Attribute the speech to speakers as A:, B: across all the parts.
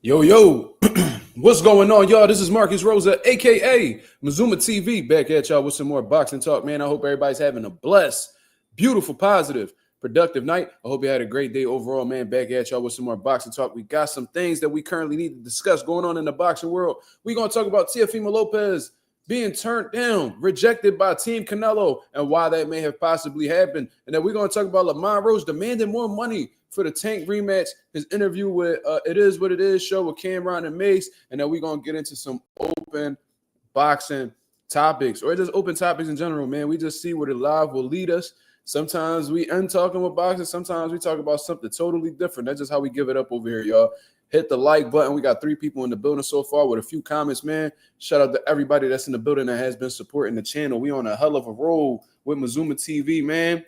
A: Yo, what's going on, y'all? This is Marcus Rosa, aka Mazuma TV, back at y'all with some more boxing talk, man. I hope everybody's having a blessed, beautiful, positive, productive night. I hope you had a great day overall, man. Back at y'all with some more boxing talk. We got some things that we currently need to discuss going on in the boxing world. We're going to talk about Teofimo Lopez being turned down, rejected by Team Canelo, and why that may have possibly happened. And then we're going to talk about Lamont Roach demanding more money for the Tank rematch, his interview with It Is What It Is show with Cameron and Mace, and then we're going to get into some open boxing topics, or just open topics in general, man. We just see where the live will lead us. Sometimes we end talking with boxing, sometimes we talk about something totally different. That's just how we give it up over here, y'all. Hit the like button. We got 3 people in the building so far with a few comments, man. Shout out to everybody that's in the building that has been supporting the channel. We on a hell of a roll with Mazuma TV, man.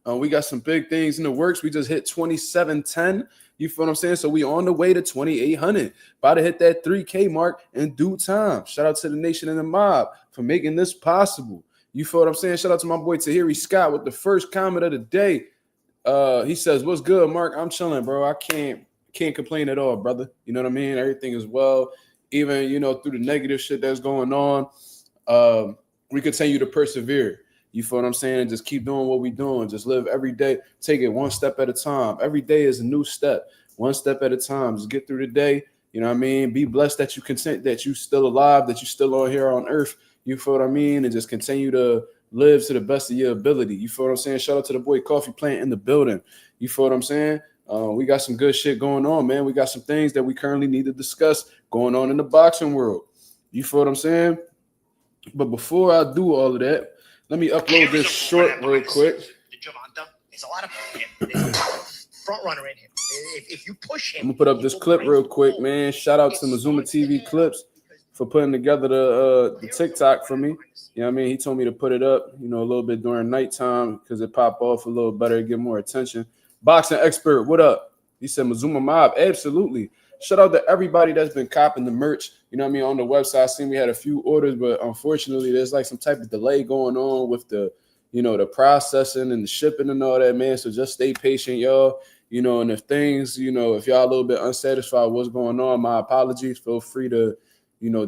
A: We got some big things in the works. We just hit 2710. You feel what I'm saying? So we on the way to 2,800. About to hit that 3K mark in due time. Shout out to the nation and the mob for making this possible. You feel what I'm saying? Shout out to my boy Tahiri Scott with the first comment of the day. He says, "What's good, Mark? I'm chilling, bro. I can't complain at all, brother. You know what I mean? Everything is well. Even, through the negative shit that's going on, we continue to persevere. You feel what I'm saying? Just keep doing what we're doing. Just live every day. Take it one step at a time. Every day is a new step. One step at a time. Just get through the day. You know what I mean? Be blessed that you content that you still alive, that you still on here on earth. You feel what I mean? And just continue to live to the best of your ability. You feel what I'm saying? Shout out to the boy Coffee Plant in the building. You feel what I'm saying? We got some good shit going on, man. We got some things that we currently need to discuss going on in the boxing world. You feel what I'm saying? But before I do all of that, let me upload this short real quick.
B: There's a lot of front runner in him. If you push him,
A: I'm gonna put up this clip real quick, man. Shout out to Mazuma TV Clips for putting together the TikTok for me. You know what I mean? He told me to put it up, a little bit during nighttime because it pop off a little better, get more attention. Boxing expert, what up? He said Mazuma Mob, absolutely. Shout out to everybody that's been copping the merch. You know what I mean? On the website, I seen we had a few orders, but unfortunately, there's like some type of delay going on with the, the processing and the shipping and all that, man. So just stay patient, y'all. And if things, if y'all a little bit unsatisfied with what's going on, my apologies. Feel free to,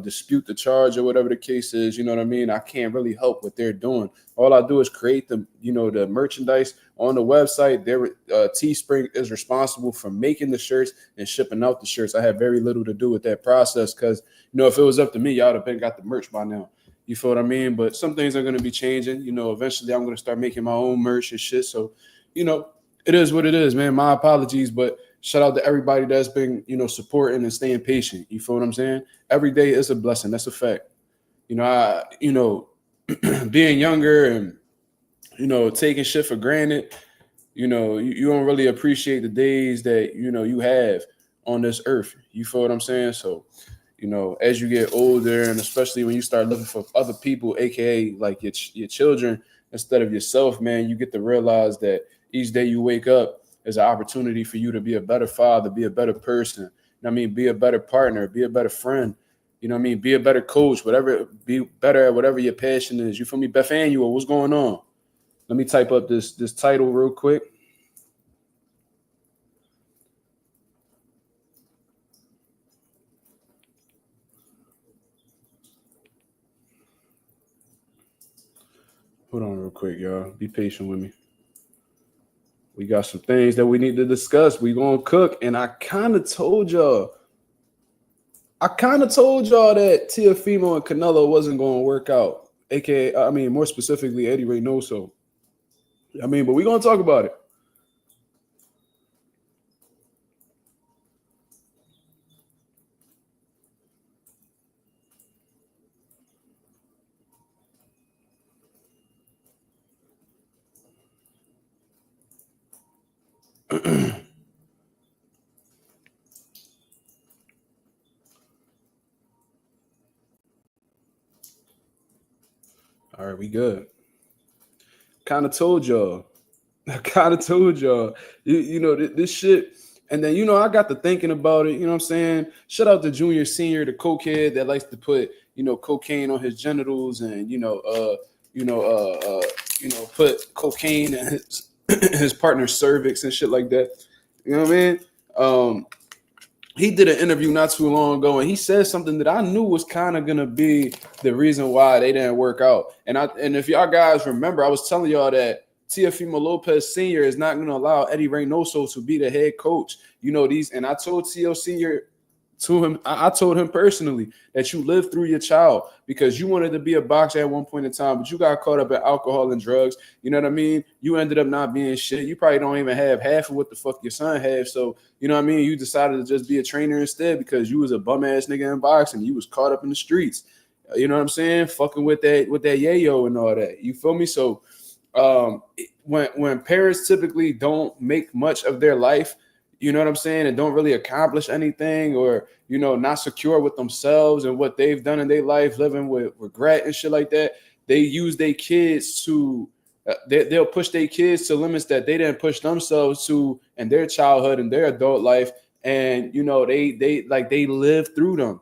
A: dispute the charge or whatever the case is. You know what I mean? I can't really help what they're doing. All I do is create the, the merchandise on the website. Their Teespring is responsible for making the shirts and shipping out the shirts. I have very little to do with that process because, if it was up to me, y'all would have got the merch by now. You feel what I mean? But some things are going to be changing. Eventually I'm going to start making my own merch and shit. So, it is what it is, man. My apologies, but shout out to everybody that's been, supporting and staying patient. You feel what I'm saying? Every day is a blessing. That's a fact. Being younger and, taking shit for granted, you don't really appreciate the days that, you have on this earth. You feel what I'm saying? So, as you get older and especially when you start looking for other people, AKA like your children instead of yourself, man, you get to realize that each day you wake up is an opportunity for you to be a better father, be a better person. Be a better partner, be a better friend. Be a better coach, be better at whatever your passion is. You feel me? Beth Annual, what's going on? Let me type up this title real quick. Hold on real quick, y'all. Be patient with me. We got some things that we need to discuss. We gonna cook, and I kind of told y'all that Teofimo and Canelo wasn't gonna work out. AKA, more specifically, Eddie Reynoso. But we gonna talk about it. All right, we good. Kind of told y'all. This shit. And then, I got to thinking about it. You know what I'm saying? Shout out to Junior Senior, the cokehead that likes to put, cocaine on his genitals and, put cocaine in his partner's cervix and shit like that. You know what I mean? he did an interview not too long ago, and he said something that I knew was kind of gonna be the reason why they didn't work out. And if y'all guys remember, I was telling y'all that Teofimo Lopez Sr. is not gonna allow Eddie Reynoso to be the head coach. You know these, and I told Teo Sr. to him, I told him personally that you lived through your child because you wanted to be a boxer at one point in time, but you got caught up in alcohol and drugs. You know what I mean? You ended up not being shit. You probably don't even have half of what the fuck your son has. So, you know what I mean? You decided to just be a trainer instead because you was a bum ass nigga in boxing. You was caught up in the streets. You know what I'm saying? Fucking with that yayo and all that. You feel me? So when parents typically don't make much of their life, you know what I'm saying, and don't really accomplish anything, or, you know, not secure with themselves and what they've done in their life, living with regret and shit like that, they use their kids to, they'll push their kids to limits that they didn't push themselves to in their childhood and their adult life. And, you know, they live through them.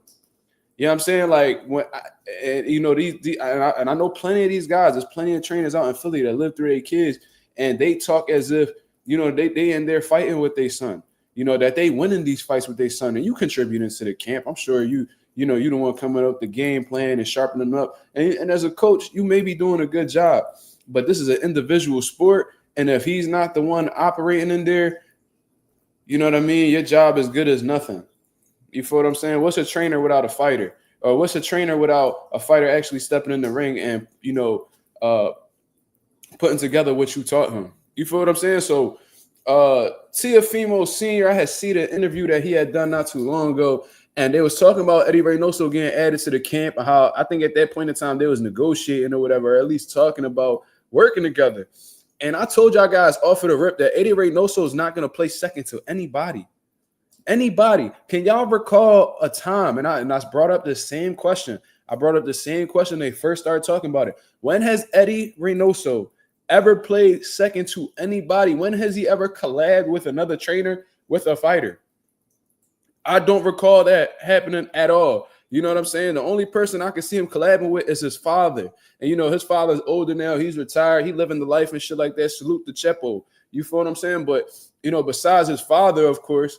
A: You know what I'm saying? Like, when you know, and I know plenty of these guys, there's plenty of trainers out in Philly that live through their kids, and they talk as if, you know, they in there fighting with their son. You know, that they winning these fights with their son, and you contributing to the camp. I'm sure you know, you the one coming up the game plan and sharpening them up. And as a coach, you may be doing a good job, but this is an individual sport. And if he's not the one operating in there, you know what I mean? Your job is good as nothing. You feel what I'm saying? What's a trainer without a fighter? Or what's a trainer without a fighter actually stepping in the ring and, you know, putting together what you taught him? You feel what I'm saying? So Teofimo Sr., I had seen an interview that he had done not too long ago, and they was talking about Eddie Reynoso getting added to the camp, and how I think at that point in time they was negotiating or whatever, or at least talking about working together. And I told y'all guys off of the rip that Eddie Reynoso is not going to play second to anybody. Anybody. Can y'all recall a time, and I brought up the same question. I brought up the same question they first started talking about it. When has Eddie Reynoso ever played second to anybody? When has he ever collabed with another trainer, with a fighter? I don't recall that happening at all. You know what I'm saying? The only person I can see him collabing with is his father. And, you know, his father's older now. He's retired. He living the life and shit like that. Salute to Chepo. You feel what I'm saying? But, you know, besides his father, of course,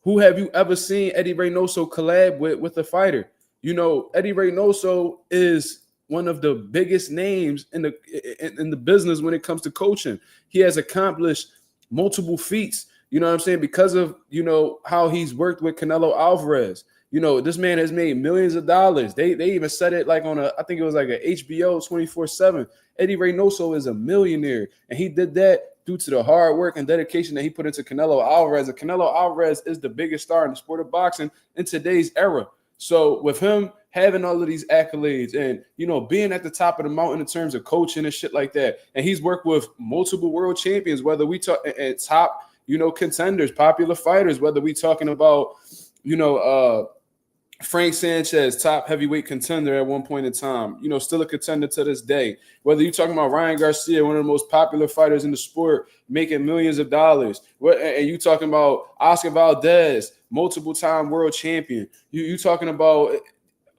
A: who have you ever seen Eddie Reynoso collab with a fighter? You know, Eddie Reynoso is one of the biggest names in the business when it comes to coaching. He has accomplished multiple feats, you know what I'm saying, because of, you know, how he's worked with Canelo Alvarez. You know, this man has made millions of dollars. They even said it like on I think it was like a HBO 24/7. Eddie Reynoso is a millionaire, and he did that due to the hard work and dedication that he put into Canelo Alvarez. And Canelo Alvarez is the biggest star in the sport of boxing in today's era. So with him having all of these accolades and, you know, being at the top of the mountain in terms of coaching and shit like that, and he's worked with multiple world champions, whether we talk at top, you know, contenders, popular fighters, whether we talking about, you know, Frank Sanchez, top heavyweight contender at one point in time, you know, still a contender to this day. Whether you're talking about Ryan Garcia, one of the most popular fighters in the sport, making millions of dollars, and you talking about Oscar Valdez, multiple-time world champion. You talking about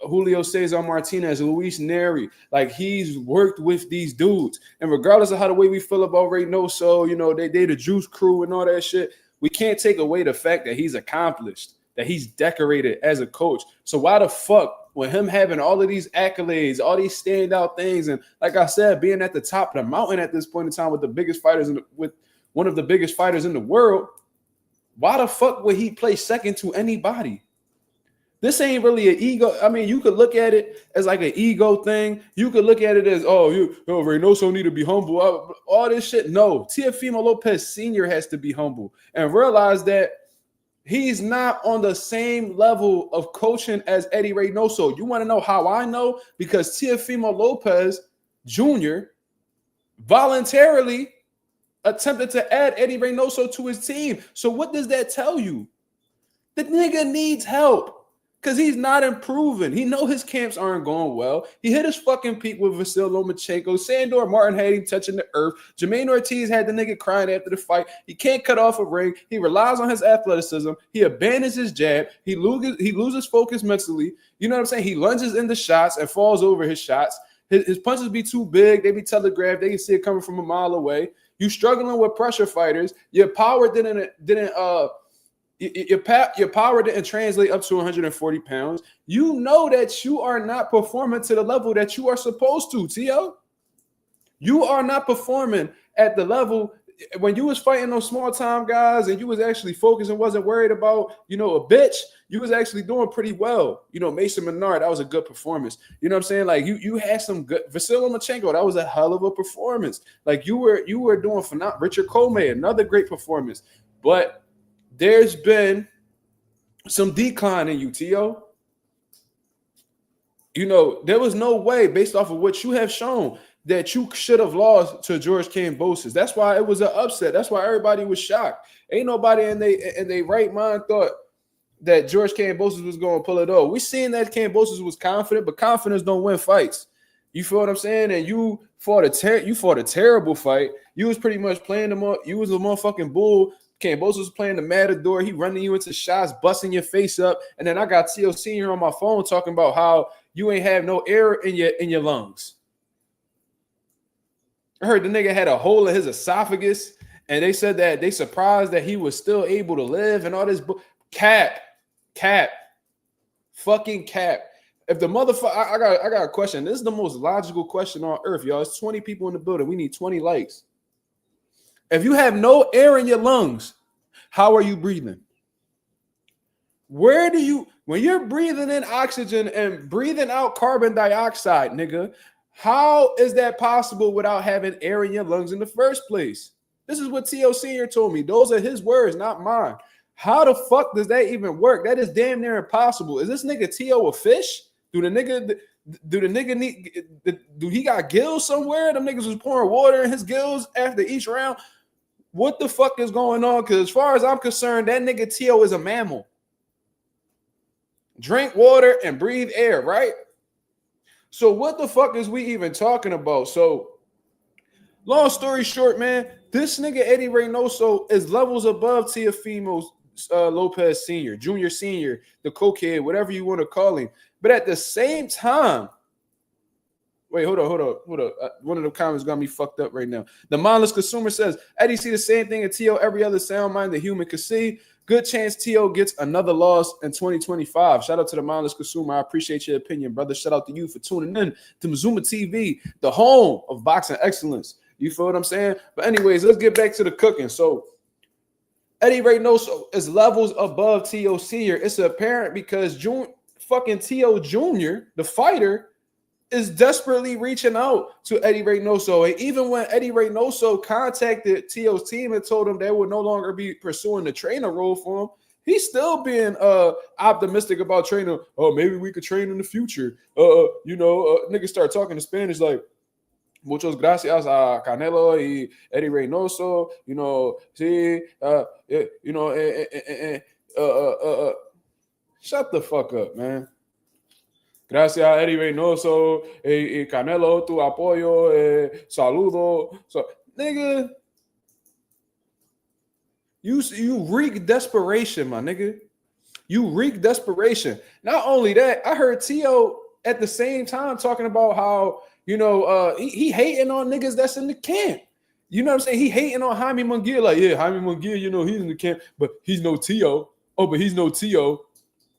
A: Julio Cesar Martinez, Luis Neri. Like, he's worked with these dudes. And regardless of how the way we feel about Reynoso, you know, they the Juice Crew and all that shit, we can't take away the fact that he's accomplished, that he's decorated as a coach. So why the fuck, with him having all of these accolades, all these standout things, and like I said, being at the top of the mountain at this point in time with the biggest fighters, with one of the biggest fighters in the world, why the fuck would he play second to anybody? This ain't really an ego. I mean, you could look at it as like an ego thing. You could look at it as, oh, Reynoso need to be humble. All this shit. No, Teofimo Lopez Sr. has to be humble and realize that he's not on the same level of coaching as Eddie Reynoso. You want to know how I know? Because Teofimo Lopez Jr. voluntarily attempted to add Eddie Reynoso to his team. So what does that tell you? The nigga needs help because he's not improving. He know his camps aren't going well. He hit his fucking peak with Vasil Lomachenko. Sandor Martin had him touching the earth. Jermaine Ortiz had the nigga crying after the fight. He can't cut off a ring. He relies on his athleticism. He abandons his jab. He loses focus mentally. You know what I'm saying? He lunges into shots and falls over his shots. His punches be too big. They be telegraphed. They can see it coming from a mile away. You struggling with pressure fighters. Your power didn't Your power didn't translate up to 140 pounds. You know that you are not performing to the level that you are supposed to, Tio. You are not performing at the level when you was fighting those small time guys and you was actually focused and wasn't worried about, a bitch. You was actually doing pretty well. Mason Menard, that was a good performance. You know what I'm saying? Like you had some good. Vasily Lomachenko, that was a hell of a performance. Like you were doing phenomenal. Richard Coleman, another great performance. But there's been some decline in you, Tio. There was no way based off of what you have shown that you should have lost to George Kambosos. That's why it was an upset. That's why everybody was shocked. Ain't nobody in they right mind thought that George Kambosos was going to pull it off. We seen that Kambosos was confident, but confidence don't win fights. You feel what I'm saying? And you fought a terrible fight. You was pretty much playing you was a motherfucking bull. Kambosos was playing the matador. He running you into shots, busting your face up. And then I got Tio Senior on my phone talking about how you ain't have no air in your lungs. I heard the nigga had a hole in his esophagus, and they said that they surprised that he was still able to live and all this. Cap, fucking cap. If the motherfucker, I got a question. This is the most logical question on earth, y'all. It's 20 people in the building. We need 20 likes. If you have no air in your lungs, how are you breathing? When you're breathing in oxygen and breathing out carbon dioxide, nigga, how is that possible without having air in your lungs in the first place? This is what Tio Senior told me. Those are his words, not mine. How the fuck does that even work? That is damn near impossible. Is this nigga Tio a fish? Do the nigga need? Do he got gills somewhere? Them niggas was pouring water in his gills after each round. What the fuck is going on? Because as far as I'm concerned, that nigga Tio is a mammal. Drink water and breathe air, right? So what the fuck is we even talking about? So long story short, man, this nigga Eddie Reynoso is levels above Teofimo Lopez Sr., Junior Senior, the cokehead, whatever you want to call him. But at the same time, wait, hold up. One of the comments got me fucked up right now. The mindless consumer says, Eddie see the same thing in Tio every other sound-minded human could see. Good chance Tio gets another loss in 2025. Shout out to the mindless consumer. I appreciate your opinion, brother. Shout out to you for tuning in to Mazuma TV, the home of boxing excellence. You feel what I'm saying? But anyways, let's get back to the cooking. So Eddie Reynoso is levels above Tio Senior. It's apparent because fucking Tio Jr., the fighter, is desperately reaching out to Eddie Reynoso. And even when Eddie Reynoso contacted Tio's team and told him they would no longer be pursuing the trainer role for him, he's still being optimistic about training. Oh, maybe we could train in the future. Niggas start talking in Spanish like, muchas gracias a Canelo y Eddie Reynoso. Shut the fuck up, man. Gracias, Eddie Reynoso, Canelo, tu apoyo, saludo. So, nigga, you reek desperation, my nigga. You reek desperation. Not only that, I heard Tio at the same time talking about how, he hating on niggas that's in the camp. You know what I'm saying? He hating on Jaime Munguia. Like, yeah, Jaime Munguia, he's in the camp, but he's no Tio. Oh, but he's no Tio.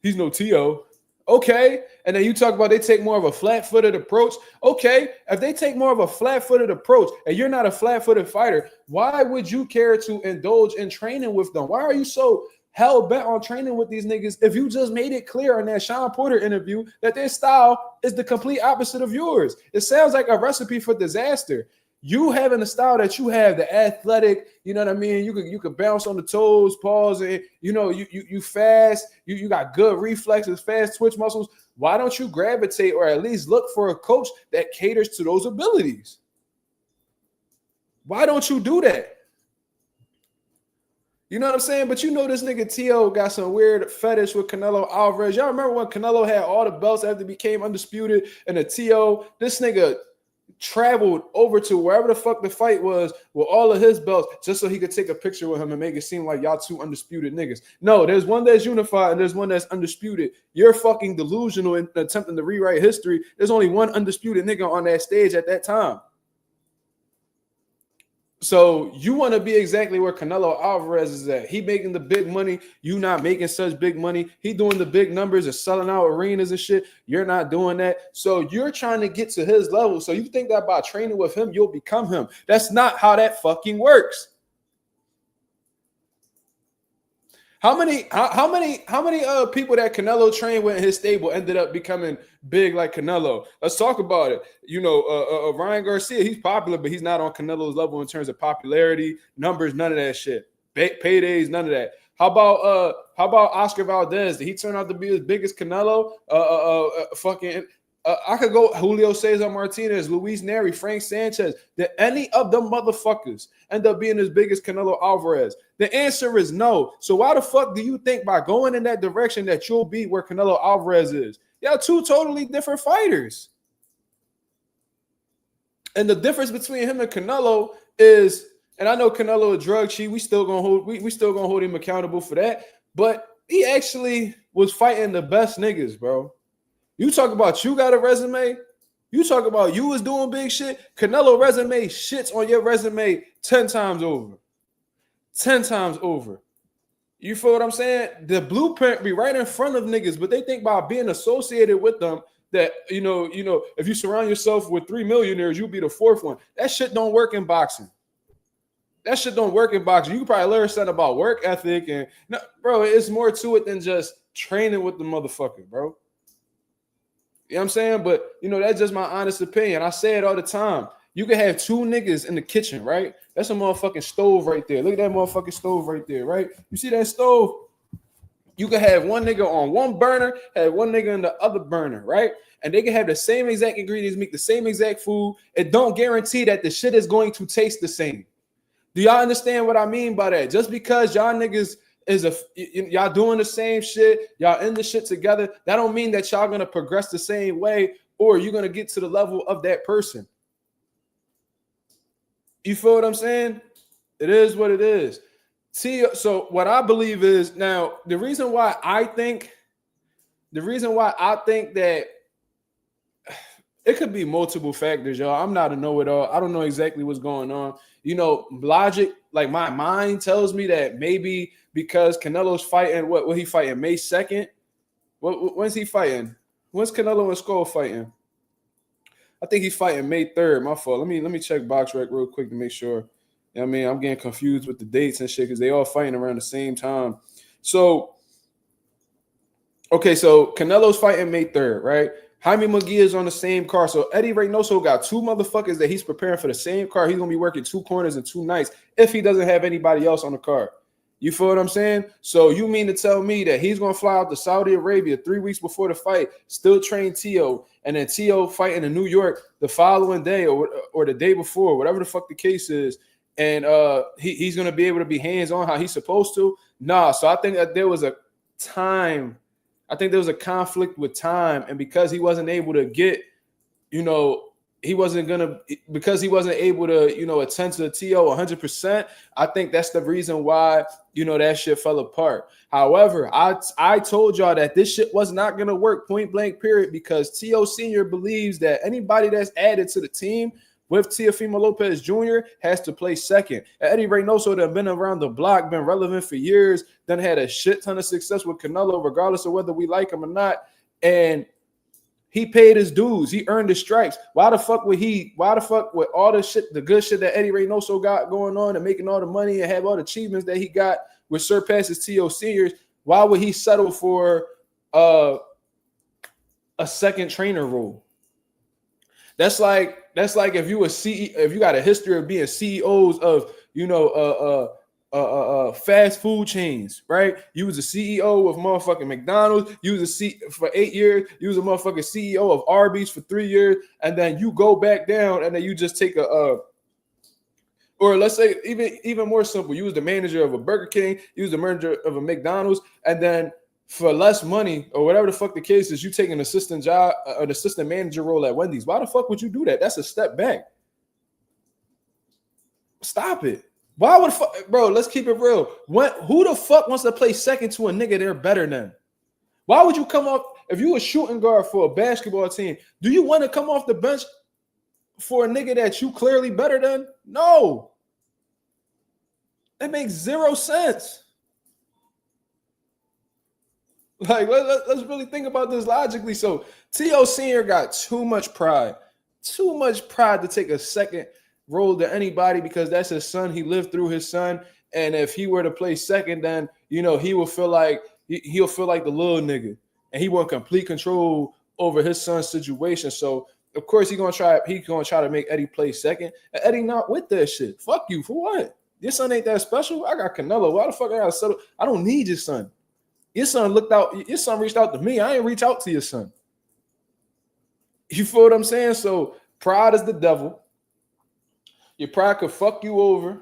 A: He's no Tio. Okay, and then you talk about they take more of a flat-footed approach. Okay, if they take more of a flat-footed approach and you're not a flat-footed fighter, why would you care to indulge in training with them? Why are you so hell-bent on training with these niggas if you just made it clear in that Sean Porter interview that their style is the complete opposite of yours? It sounds like a recipe for disaster. You having the style that you have, the athletic, you know what I mean? You could bounce on the toes, pause, and you fast, you got good reflexes, fast twitch muscles. Why don't you gravitate or at least look for a coach that caters to those abilities? Why don't you do that? You know what I'm saying? But this nigga Tio got some weird fetish with Canelo Alvarez. Y'all remember when Canelo had all the belts after he became undisputed, and the Tio, this nigga traveled over to wherever the fuck the fight was with all of his belts just so he could take a picture with him and make it seem like y'all two undisputed niggas. No, there's one that's unified and there's one that's undisputed. You're fucking delusional in attempting to rewrite history. There's only one undisputed nigga on that stage at that time. So you want to be exactly where Canelo Alvarez is at. He making the big money. You not making such big money. He doing the big numbers and selling out arenas and shit. You're not doing that. So you're trying to get to his level. So you think that by training with him, you'll become him. That's not how that fucking works. How many people that Canelo trained with in his stable ended up becoming big like Canelo? Let's talk about it. You know, Ryan Garcia, he's popular, but he's not on Canelo's level in terms of popularity, numbers, none of that shit. Paydays, none of that. How about Oscar Valdez? Did he turn out to be as big as Canelo? I could go Julio Cesar Martinez, Luis Neri, Frank Sanchez. Did any of them motherfuckers end up being as big as Canelo Alvarez? The answer is no. So why the fuck do you think by going in that direction that you'll be where Canelo Alvarez is? Y'all two totally different fighters. And the difference between him and Canelo is, and I know Canelo a drug cheat. We still gonna hold him accountable for that. But he actually was fighting the best niggas, bro. You talk about you got a resume. You talk about you was doing big shit. Canelo resume shits on your resume 10 times over. 10 times over. You feel what I'm saying? The blueprint be right in front of niggas, but they think by being associated with them that, you know, if you surround yourself with 3 millionaires, you'll be the fourth one. That shit don't work in boxing. That shit don't work in boxing. You can probably learn something about work ethic and, no, bro, it's more to it than just training with the motherfucker, bro. You know what I'm saying? But, you know, that's just my honest opinion. I say it all the time. You can have two niggas in the kitchen, right? That's a motherfucking stove right there. Look at that motherfucking stove right there, right? You see that stove? You can have one nigga on one burner, have one nigga in the other burner, right? And they can have the same exact ingredients, make the same exact food. It don't guarantee that the shit is going to taste the same. Do y'all understand what I mean by that? Just because y'all niggas y'all doing the same shit, y'all in the shit together, that don't mean that y'all gonna progress the same way or you're gonna get to the level of that person. You feel what I'm saying? It is what it is. So what I believe is, now the reason why I think that it could be multiple factors, y'all. I'm not a know-it-all. I don't know exactly what's going on. You know, logic, like my mind tells me that maybe because Canelo's fighting, what he fighting, May 2nd? When's he fighting? When's Canelo and Skull fighting? I think he's fighting May 3rd. My fault. Let me check BoxRec real quick to make sure. You know what I mean, I'm getting confused with the dates and shit because they all fighting around the same time. So, okay, so Canelo's fighting May 3rd, right? Jaime McGee is on the same car. So Eddie Reynoso got two motherfuckers that he's preparing for the same car. He's going to be working two corners and two nights if he doesn't have anybody else on the car. You feel what I'm saying? So you mean to tell me that he's going to fly out to Saudi Arabia 3 weeks before the fight, still train Teo, and then Teo fighting in New York the following day or the day before, whatever the fuck the case is, and he's going to be able to be hands-on how he's supposed to? Nah, so I think that there was a time – I think there was a conflict with time, and because he wasn't able to get, you know, because he wasn't able to, you know, attend to the TO 100%, I think that's the reason why, you know, that shit fell apart. However, I told y'all that this shit was not going to work, point blank period, because TO Sr. believes that anybody that's added to the team with Teofimo Lopez Jr. has to play second. Eddie Reynoso that been around the block, been relevant for years, then had a shit ton of success with Canelo, regardless of whether we like him or not. And he paid his dues. He earned his stripes. Why the fuck with all the shit, the good shit that Eddie Reynoso got going on and making all the money and have all the achievements that he got, which surpasses T.O. Seniors, why would he settle for a second trainer role? That's like if you got a history of being CEOs of, you know, fast food chains, right? You was a CEO of motherfucking McDonald's. You was for 8 years. You was a motherfucking CEO of Arby's for 3 years, and then you go back down, and then you just take or let's say even more simple. You was the manager of a Burger King. You was the manager of a McDonald's, and then for less money or whatever the fuck the case is, you take an assistant job, an assistant manager role at Wendy's. Why the fuck would you do that? That's a step back. Stop it. Why would bro? Let's keep it real. Who the fuck wants to play second to a nigga they're better than? Why would you come off if you a shooting guard for a basketball team? Do you want to come off the bench for a nigga that you clearly better than? No. That makes zero sense. Like, let's really think about this logically. So, T.O. Sr. got too much pride to take a second role to anybody because that's his son. He lived through his son. And if he were to play second, then, you know, he will feel like he'll feel like the little nigga. And he want complete control over his son's situation. So, of course, he's gonna try to make Eddie play second. And Eddie not with that shit. Fuck you for what? Your son ain't that special. I got Canelo. Why the fuck I gotta settle? I don't need your son. Your son reached out to me. I ain't reach out to your son. You feel what I'm saying? So pride is the devil. Your pride could fuck you over.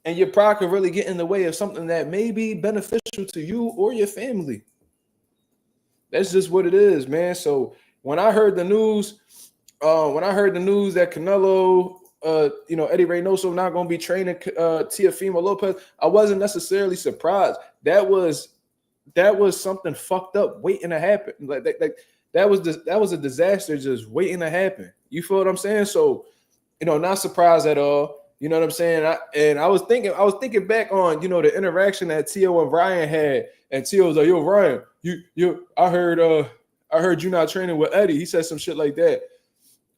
A: And your pride could really get in the way of something that may be beneficial to you or your family. That's just what it is, man. So when I heard the news that Canelo, Eddie Reynoso not going to be training Teofimo Lopez, I wasn't necessarily surprised. That was something fucked up waiting to happen. Like that was a disaster just waiting to happen. You feel what I'm saying? So, not surprised at all. You know what I'm saying? I was thinking back on, the interaction that Tio and Ryan had, and Tio was like, "Yo, Ryan, I heard you not training with Eddie." He said some shit like that.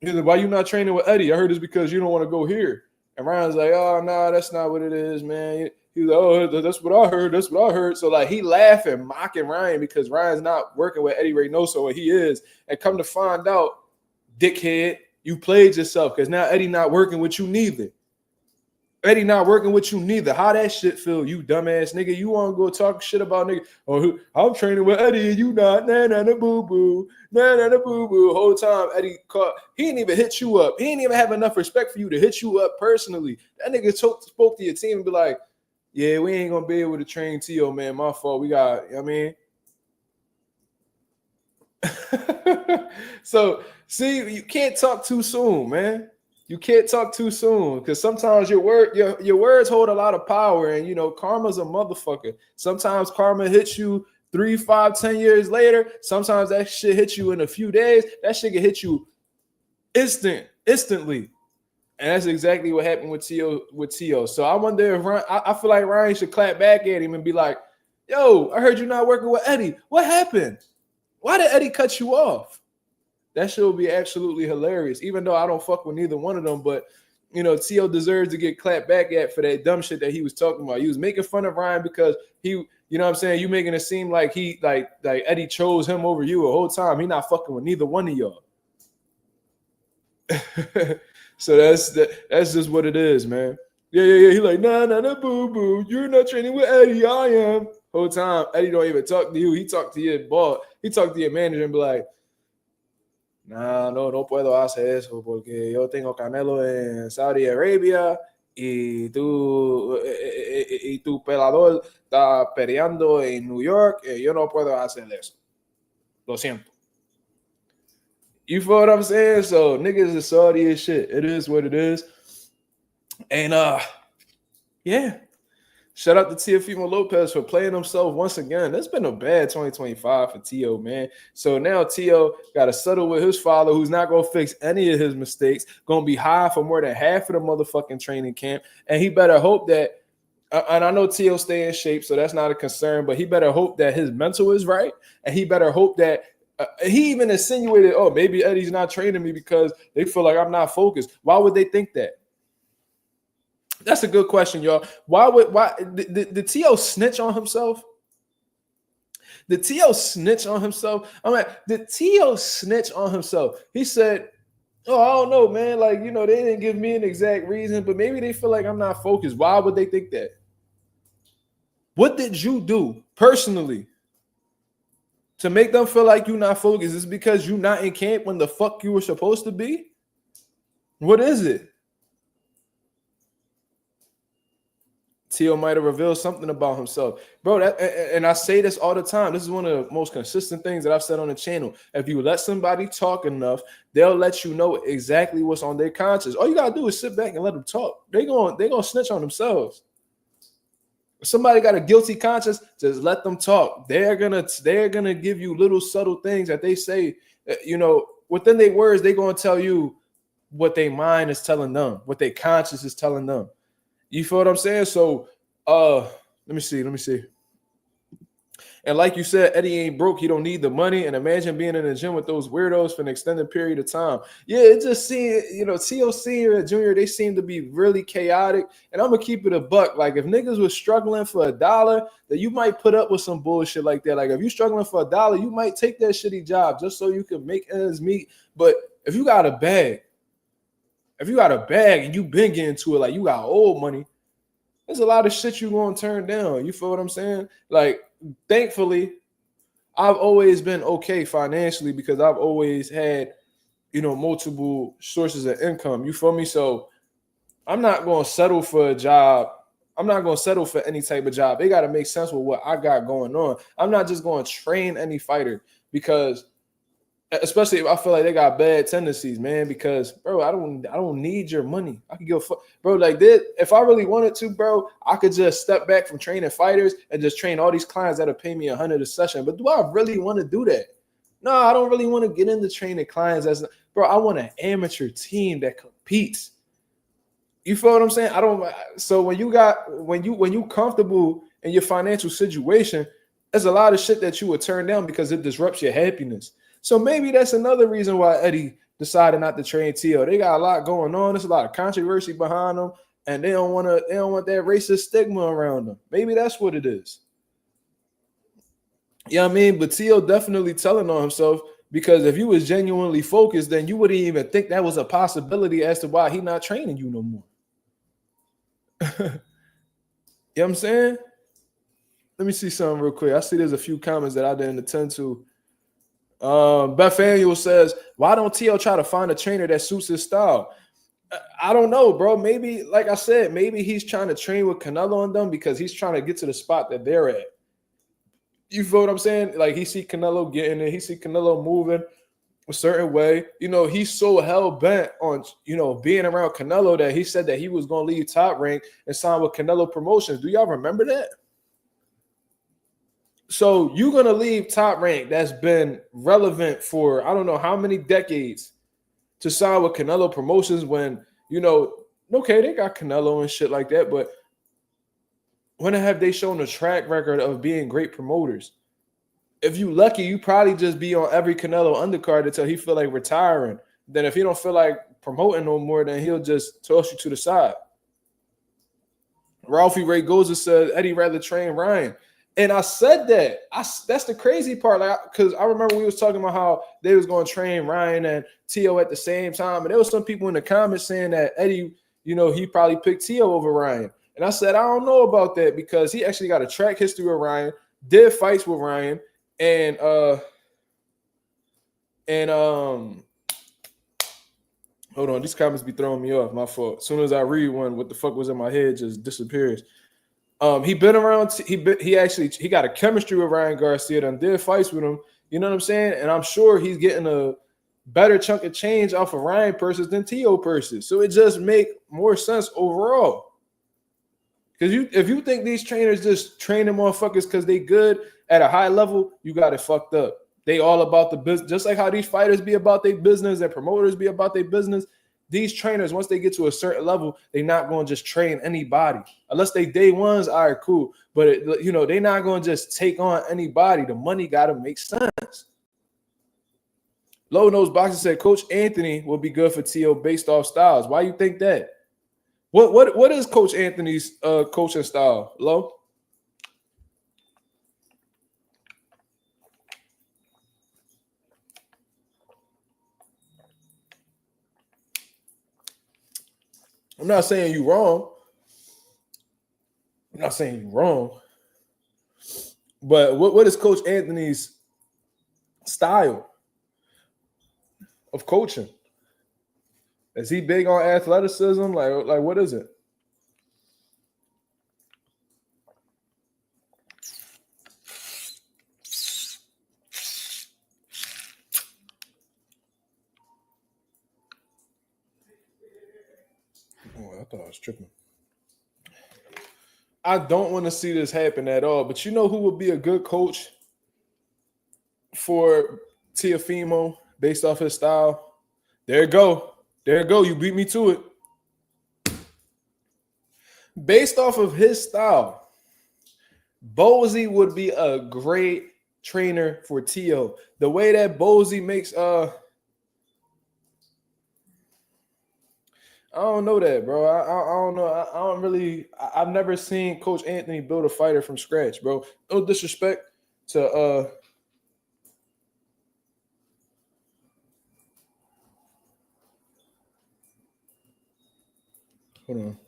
A: He's like, "Why you not training with Eddie? I heard it's because you don't want to go here." And Ryan's like, "Oh, no, that's not what it is, man." He's like, "Oh, that's what I heard. That's what I heard." So like he laughing, mocking Ryan because Ryan's not working with Eddie Reynoso, and he is. And come to find out, dickhead, you played yourself because now Eddie not working with you neither. Eddie not working with you neither. How that shit feel, you dumbass nigga? You want to go talk shit about nigga? Oh, I'm training with Eddie and you not. Nah, boo boo. Nah, boo boo. Whole time Eddie caught. He didn't even hit you up. He didn't even have enough respect for you to hit you up personally. That nigga spoke to your team and be like, "Yeah, we ain't gonna be able to train Tio, man. My fault. We got. I mean." So see, you can't talk too soon, man. You can't talk too soon because sometimes your words hold a lot of power, and karma's a motherfucker. Sometimes karma hits you 3, 5, 10 years later. Sometimes that shit hits you in a few days. That shit can hit you instantly, and that's exactly what happened with Tio. So I wonder if I feel like Ryan should clap back at him and be like, "Yo, I heard you not working with Eddie. What happened? Why did Eddie cut you off?" That shit would be absolutely hilarious, even though I don't fuck with neither one of them. But, Tio deserves to get clapped back at for that dumb shit that he was talking about. He was making fun of Ryan because you know what I'm saying? You making it seem like he, like Eddie chose him over you the whole time. He not fucking with neither one of y'all. So that's just what it is, man. Yeah. He like, nah, boo boo. You're not training with Eddie. I am. Whole time, Eddie don't even talk to you. He talked to your boss. He talked to your manager and be like, "No puedo hacer eso porque yo tengo Canelo en Saudi Arabia y tu pelador está peleando en New York y yo no puedo hacer eso. Lo siento." You feel what I'm saying? So niggas is Saudi as shit. It is what it is. And yeah. Shout out to Teofimo Lopez for playing himself once again. That's been a bad 2025 for Tio, man. So now Tio got to settle with his father, who's not going to fix any of his mistakes, going to be high for more than half of the motherfucking training camp. And he better hope that, and I know Tio stay in shape, so that's not a concern, but he better hope that his mental is right. And he better hope that, he even insinuated, "Oh, maybe Eddie's not training me because they feel like I'm not focused." Why would they think that? That's a good question, y'all. Why did Tio snitch on himself? Did Tio snitch on himself? Did Tio snitch on himself? He said, "Oh, I don't know, man. Like, they didn't give me an exact reason, but maybe they feel like I'm not focused." Why would they think that? What did you do personally to make them feel like you're not focused? Is it because you're not in camp when the fuck you were supposed to be? What is it? Tio might have revealed something about himself. Bro, and I say this all the time. This is one of the most consistent things that I've said on the channel. If you let somebody talk enough, they'll let you know exactly what's on their conscience. All you got to do is sit back and let them talk. They're gonna snitch on themselves. If somebody got a guilty conscience, just let them talk. They're gonna give you little subtle things that they say, within their words, they're gonna tell you what their mind is telling them, what their conscience is telling them. You feel what I'm saying? So, let me see. And like you said, Eddie ain't broke. He don't need the money. And imagine being in the gym with those weirdos for an extended period of time. Yeah, it just seemed, T.O. Senior and Junior, they seem to be really chaotic. And I'm gonna keep it a buck. Like if niggas was struggling for $1, then you might put up with some bullshit like that. Like if you struggling for $1, you might take that shitty job just so you can make ends meet. But if you got a bag, and you been getting to it, like you got old money, there's a lot of shit you gonna turn down. You feel what I'm saying? Like, thankfully, I've always been okay financially because I've always had, multiple sources of income. You feel me? So I'm not gonna settle for a job. I'm not gonna settle for any type of job. They gotta make sense with what I got going on. I'm not just gonna train any fighter because, especially if I feel like they got bad tendencies, man. Because, bro, I don't need your money. I can give a fuck, bro. Like this, if I really wanted to, bro, I could just step back from training fighters and just train all these clients that'll pay me $100 a session. But do I really want to do that? No, I don't really want to get into training clients. Bro, I want an amateur team that competes. You feel what I'm saying? I don't. So when you comfortable in your financial situation, there's a lot of shit that you would turn down because it disrupts your happiness. So maybe that's another reason why Eddie decided not to train T.O. They got a lot going on. There's a lot of controversy behind them, and they don't want that racist stigma around them. Maybe that's what it is. You know what I mean? But T.O. definitely telling on himself, because if you was genuinely focused, then you wouldn't even think that was a possibility as to why he not training you no more. You know what I'm saying? Let me see something real quick. I see there's a few comments that I didn't attend to. Bethaniel says, why don't T.O. try to find a trainer that suits his style? I don't know, bro. Maybe, like I said, maybe he's trying to train with Canelo and them because he's trying to get to the spot that they're at. You feel what I'm saying? Like he see Canelo getting it. He see Canelo moving a certain way. He's so hell-bent on, being around Canelo that he said that he was going to leave Top Rank and sign with Canelo Promotions. Do y'all remember that? So you're going to leave Top Rank that's been relevant for I don't know how many decades to sign with Canelo Promotions when, okay, they got Canelo and shit like that, but when have they shown a track record of being great promoters? If you lucky, you probably just be on every Canelo undercard until he feel like retiring. Then if he don't feel like promoting no more, then he'll just toss you to the side. Ralphie Ray Goza said Eddie rather train Ryan. And I said that. That's the crazy part. Because I remember we was talking about how they was going to train Ryan and T.O. at the same time. And there was some people in the comments saying that Eddie, he probably picked T.O. over Ryan. And I said, I don't know about that because he actually got a track history with Ryan, did fights with Ryan, and hold on, these comments be throwing me off. My fault. As soon as I read one, what the fuck was in my head just disappears. He been around. He got a chemistry with Ryan Garcia and did fights with him. You know what I'm saying? And I'm sure he's getting a better chunk of change off of Ryan purses than T.O. purses. So it just make more sense overall. Because if you think these trainers just training motherfuckers because they good at a high level, you got it fucked up. They all about the business. Just like how these fighters be about their business and promoters be about their business, these trainers, once they get to a certain level, they're not going to just train anybody. Unless they day ones, all right, cool. But, they're not going to just take on anybody. The money got to make sense. Low Nose Boxer said Coach Anthony will be good for T.O. based off styles. Why you think that? What is Coach Anthony's coaching style, Low? I'm not saying you wrong. But what is Coach Anthony's style of coaching? Is he big on athleticism? Like what is it? Oh, I thought I was tripping. I don't want to see this happen at all. But you know who would be a good coach for Teofimo based off his style? There you go. You beat me to it. Based off of his style, Bozy would be a great trainer for Tio. The way that Bozy makes I don't know that, bro. I don't know. I don't really. I've never seen Coach Anthony build a fighter from scratch, bro. No disrespect to hold on.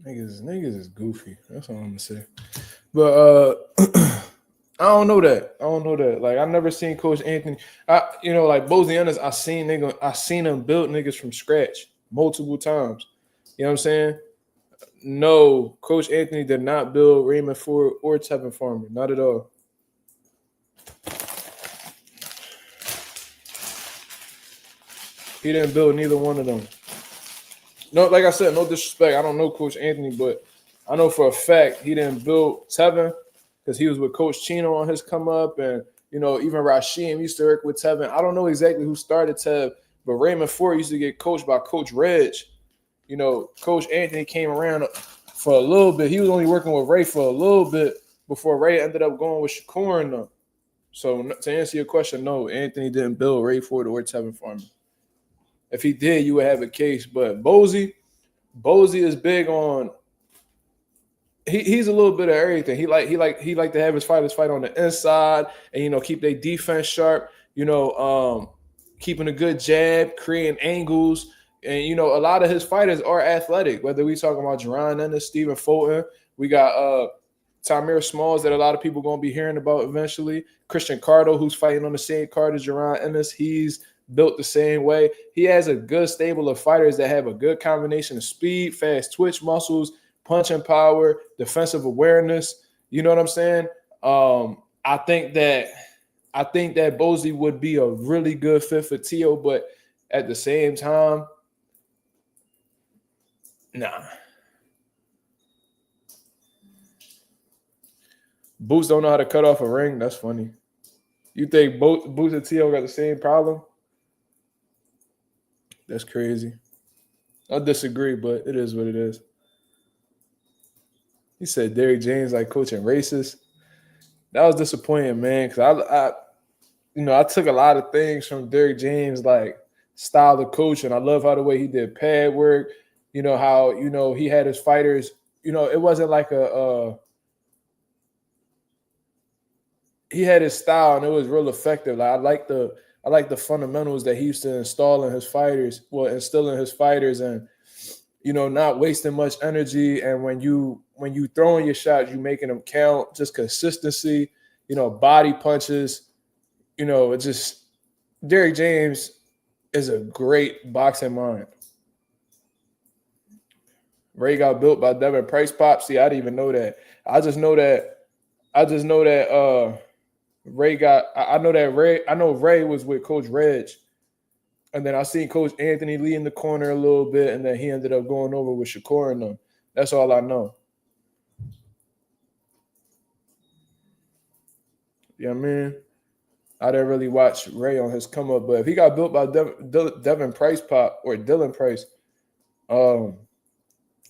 A: Niggas is goofy. That's all I'm gonna say. But I don't know that. I don't know that. Like I never seen Coach Anthony. Like Bozianas, I seen him build niggas from scratch multiple times. You know what I'm saying? No, Coach Anthony did not build Raymond Ford or Tevin Farmer. Not at all. He didn't build neither one of them. No, like I said, no disrespect. I don't know Coach Anthony, but I know for a fact he didn't build Tevin because he was with Coach Chino on his come up, and even Rasheem used to work with Tevin. I don't know exactly who started Tev, but Raymond Ford used to get coached by Coach Reg. Coach Anthony came around for a little bit. He was only working with Ray for a little bit before Ray ended up going with Shakur and them. So to answer your question, no, Anthony didn't build Ray Ford or Tevin Farmer. If he did, you would have a case. But Bozy is big on. He's a little bit of everything. He like to have his fighters fight on the inside and keep their defense sharp. Keeping a good jab, creating angles, and a lot of his fighters are athletic. Whether we talking about Jerron Ennis, Stephen Fulton, we got Tamir Smalls that a lot of people gonna be hearing about eventually. Christian Cardo, who's fighting on the same card as Jerron Ennis, he's built the same way. He has a good stable of fighters that have a good combination of speed, fast twitch muscles, punching power, defensive awareness. You know what I'm saying? I think that Bozy would be a really good fit for Tio, but at the same time, nah. Boots don't know how to cut off a ring. That's funny. You think Boots and Tio got the same problem? That's crazy. I disagree, but it is what it is. He said Derrick James like coaching racist. That was disappointing, man, because I took a lot of things from Derrick James, like style of coach, and I love how the way he did pad work. How he had his fighters. It wasn't like he had his style and it was real effective. Like I like the fundamentals that he used to instill in his fighters, and not wasting much energy. And when you throwing your shots, you making them count. Just consistency, body punches. It just Derrick James is a great boxing mind. Ray got built by Devin Price Pop. See, I didn't even know that. I just know that Ray got. I know that Ray. I know Ray was with Coach Reg, and then I seen Coach Anthony Lee in the corner a little bit, and then he ended up going over with Shakur and them. That's all I know. You know what I mean? I didn't really watch Ray on his come up, but if he got built by Devin Price Pop or Dylan Price,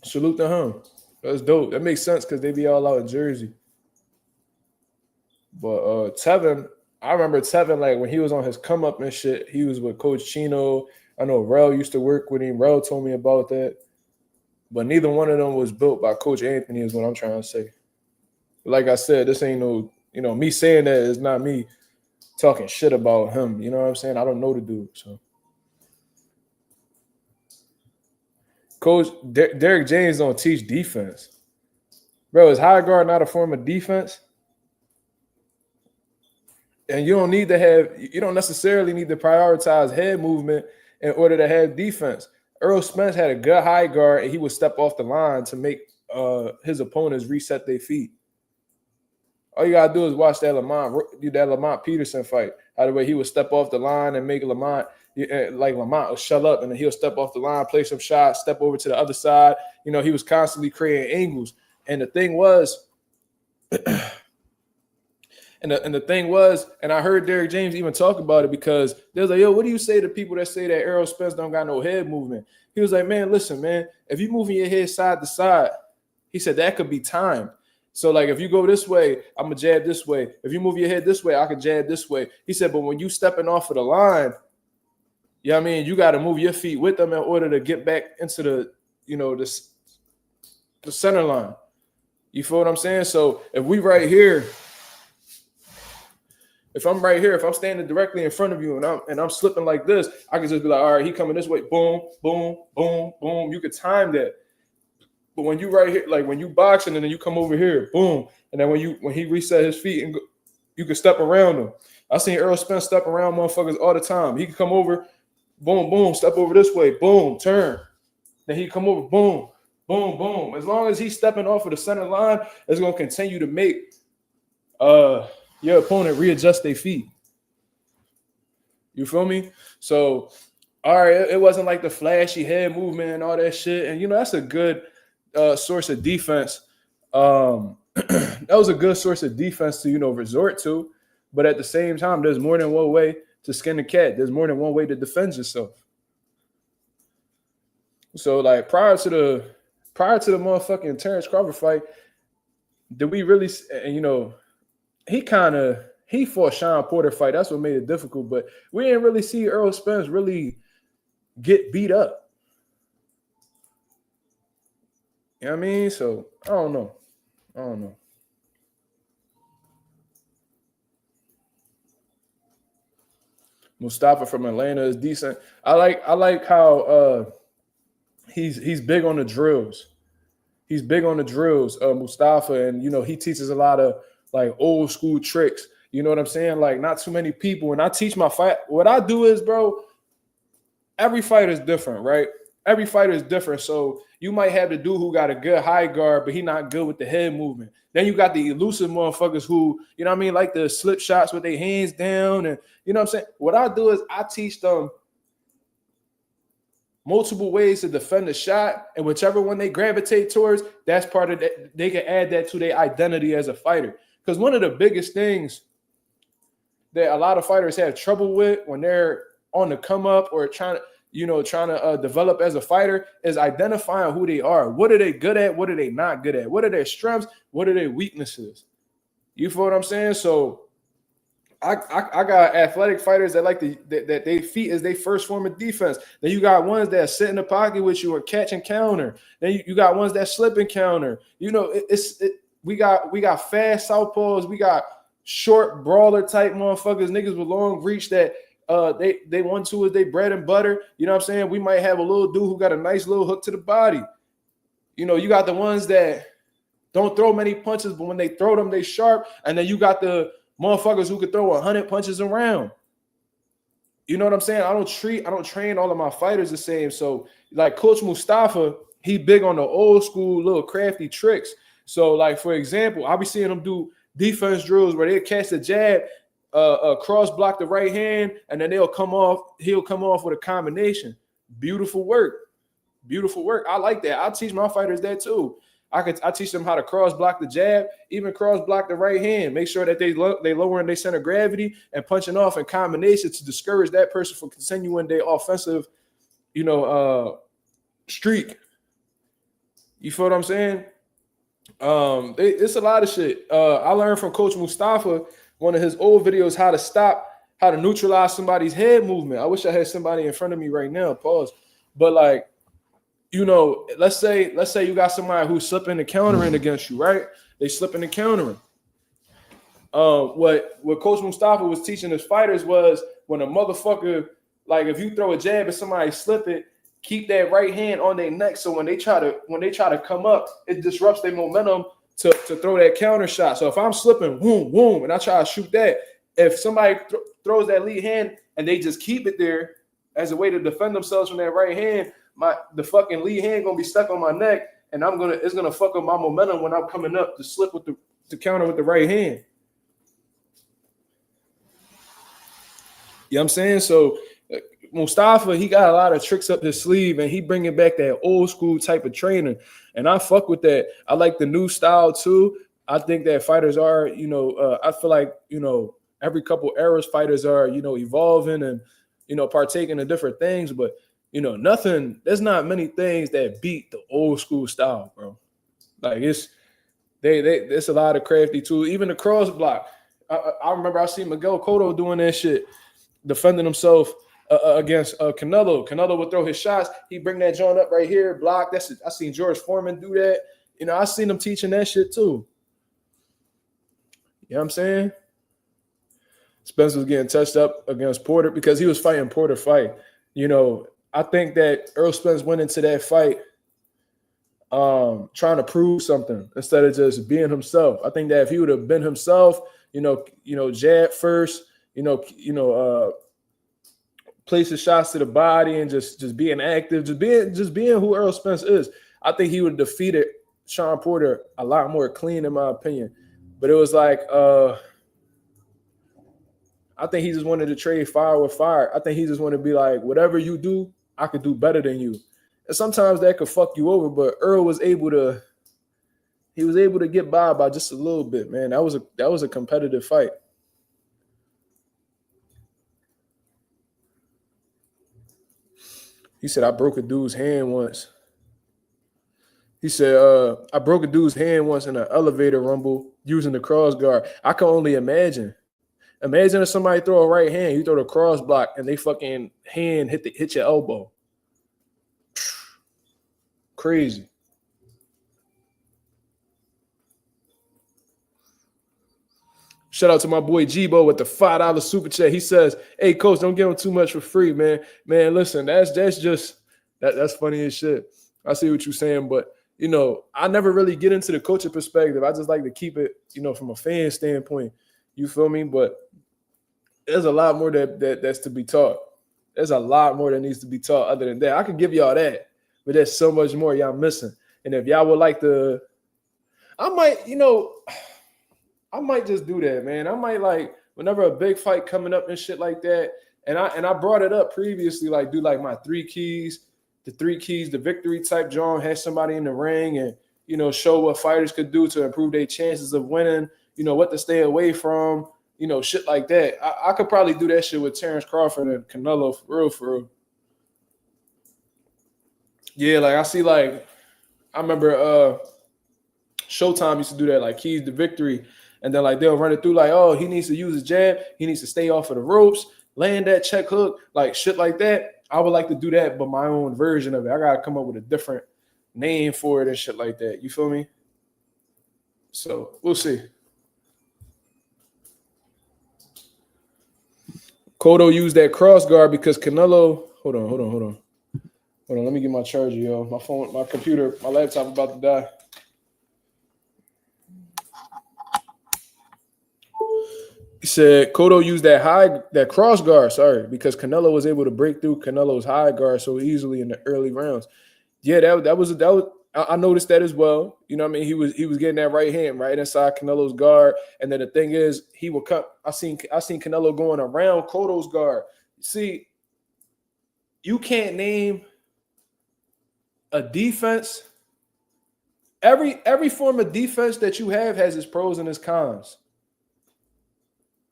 A: salute to him. That's dope. That makes sense because they be all out in Jersey. But Tevin, I remember Tevin, like when he was on his come up and shit, he was with Coach Chino. I know Rel used to work with him. Rel told me about that. But neither one of them was built by Coach Anthony is what I'm trying to say. But like I said, this ain't no, me saying that is not me talking shit about him. You know what I'm saying? I don't know the dude. So Coach Derrick James don't teach defense. Bro, is high guard not a form of defense? And you don't necessarily need to prioritize head movement in order to have defense. Earl Spence had a good high guard, and he would step off the line to make his opponents reset their feet. All you gotta do is watch that Lamont Peterson fight. How the way he would step off the line and make Lamont will shut up, and then he'll step off the line, play some shots, step over to the other side. You know, he was constantly creating angles. And the thing was, and the thing was, and I heard Derrick James even talk about it, because they was like, yo, what do you say to people that say that Errol Spence don't got no head movement? He was like, man, listen, man, if you moving your head side to side, he said that could be timed. So, like, if you go this way, I'm going to jab this way. If you move your head this way, I can jab this way. He said, but when you stepping off of the line, you know what I mean, you got to move your feet with them in order to get back into the, you know, the center line. You feel what I'm saying? So, if we right here, if I'm right here, if I'm standing directly in front of you and I'm slipping like this, I can just be like, all right, he coming this way, boom, boom, boom, boom. You could time that. But when you right here, like when you boxing and then you come over here, boom, and then when he reset his feet and you can step around him. I seen Earl Spence step around motherfuckers all the time. He can come over, boom, boom, step over this way, boom, turn. Then he come over, boom, boom, boom. As long as he's stepping off of the center line, it's gonna continue to make your opponent readjust their feet. You feel me? So, all right, it wasn't like the flashy head movement and all that shit. And, you know, that's a good source of defense. That was a good source of defense to, you know, resort to. But at the same time, there's more than one way to skin the cat. There's more than one way to defend yourself. So, like, prior to the motherfucking Terrence Crawford fight, did we really, and, you know, he fought Sean Porter fight. That's what made it difficult. But we didn't really see Earl Spence really get beat up. You know what I mean? So I don't know. Mustafa from Atlanta is decent. I like how he's big on the drills. He's big on the drills, Mustafa, and you know, he teaches a lot of like old school tricks. You know what I'm saying? Like, not too many people. When I teach my fight, what I do is, bro, every fighter is different, right? Every fighter is different. So you might have the dude who got a good high guard, but he not good with the head movement. Then you got the elusive motherfuckers who, you know what I mean, like the slip shots with their hands down. And you know what I'm saying? What I do is I teach them multiple ways to defend the shot, and whichever one they gravitate towards, that's part of that. They can add that to their identity as a fighter. Because one of the biggest things that a lot of fighters have trouble with when they're on the come up or trying to develop as a fighter is identifying who they are. What are they good at? What are they not good at? What are their strengths? What are their weaknesses? You feel what I'm saying? So I got athletic fighters that like that their feet is their first form of defense. Then you got ones that sit in the pocket with you and catch and counter. Then you got ones that slip and counter. You know, we got fast southpaws. We got short brawler type motherfuckers, niggas with long reach that they want to is they bread and butter. You know what I'm saying? We might have a little dude who got a nice little hook to the body. You know, you got the ones that don't throw many punches, but when they throw them, they sharp. And then you got the motherfuckers who could throw 100 punches around. You know what I'm saying? I don't train all of my fighters the same. So, like Coach Mustafa, he big on the old school little crafty tricks. So, like, for example, I'll be seeing him do defense drills where they catch the jab, cross block the right hand, and then he'll come off with a combination. Beautiful work. I like that. I teach my fighters that too. I teach them how to cross block the jab, even cross block the right hand. Make sure that they lowering their center of gravity and punching off in combination to discourage that person from continuing their offensive, streak. You feel what I'm saying? It's a lot of shit. I learned from Coach Mustafa, one of his old videos, how to neutralize somebody's head movement. I wish I had somebody in front of me right now. Pause. But like, you know, let's say you got somebody who's slipping and countering against you, right? They slipping and countering. What Coach Mustafa was teaching his fighters was when a motherfucker, like if you throw a jab and somebody slip it, keep that right hand on their neck. So when they try to come up, it disrupts their momentum to throw that counter shot. So if I'm slipping, boom, boom, and I try to shoot that, if somebody throws that lead hand and they just keep it there as a way to defend themselves from that right hand, the fucking lead hand gonna be stuck on my neck, and it's gonna fuck up my momentum when I'm coming up to slip with to counter with the right hand. You know what I'm saying? So Mustafa, he got a lot of tricks up his sleeve, and he bringing back that old school type of training, and I fuck with that. I like the new style too. I think that fighters are, I feel like, every couple eras fighters are, evolving and, partaking in different things, but there's not many things that beat the old school style, bro. Like it's a lot of crafty tools. Even the cross block. I remember I seen Miguel Cotto doing that shit, defending himself against Canelo. Canelo would throw his shots. He'd bring that joint up right here, block. I seen George Foreman do that. I seen him teaching that shit too. You know what I'm saying? Spence was getting touched up against Porter because he was fighting Porter fight. I think that Earl Spence went into that fight trying to prove something instead of just being himself. I think that if he would have been himself, jab first, place his shots to the body and just being active, just being who Earl Spence is, I think he would have defeated Sean Porter a lot more clean, in my opinion. But it was like, I think he just wanted to trade fire with fire. I think he just wanted to be like, whatever you do, I could do better than you. And sometimes that could fuck you over, but Earl was able to get by just a little bit, man. That was a competitive fight. He said, I broke a dude's hand once. He said, I broke a dude's hand once in an elevator rumble using the cross guard. I can only imagine. Imagine if somebody throw a right hand, you throw the cross block, and they fucking hand hit your elbow. Crazy. Shout out to my boy G-Bo with the $5 super chat. He says, hey, coach, don't give him too much for free, man. Man, listen, that's funny as shit. I see what you're saying, but, I never really get into the coaching perspective. I just like to keep it, from a fan standpoint. You feel me? But there's a lot more that's to be taught. There's a lot more that needs to be taught other than that. I could give y'all that, but there's so much more y'all missing. And if y'all would like to, I might just do that, man. I might, like, whenever a big fight coming up and shit like that, and I brought it up previously, like, do like my 3 keys, the victory type John, have somebody in the ring and, show what fighters could do to improve their chances of winning, what to stay away from, shit like that. I could probably do that shit with Terrence Crawford and Canelo for real. Yeah, like I see, like, I remember Showtime used to do that, like keys to victory. And then, like, they'll run it through, like, oh, he needs to use his jab. He needs to stay off of the ropes, land that check hook, like shit like that. I would like to do that, but my own version of it. I got to come up with a different name for it and shit like that. You feel me? So we'll see. Cotto used that cross guard because Canelo. Hold on. Let me get my charger, yo. My phone, my computer, my laptop about to die. He said Cotto used that cross guard, because Canelo was able to break through Canelo's high guard so easily in the early rounds. Yeah, that was I noticed that as well. You know what I mean? He was getting that right hand right inside Canelo's guard, and then the thing is, he would cut. I seen Canelo going around Cotto's guard. See, you can't name a defense. Every form of defense that you have has its pros and its cons.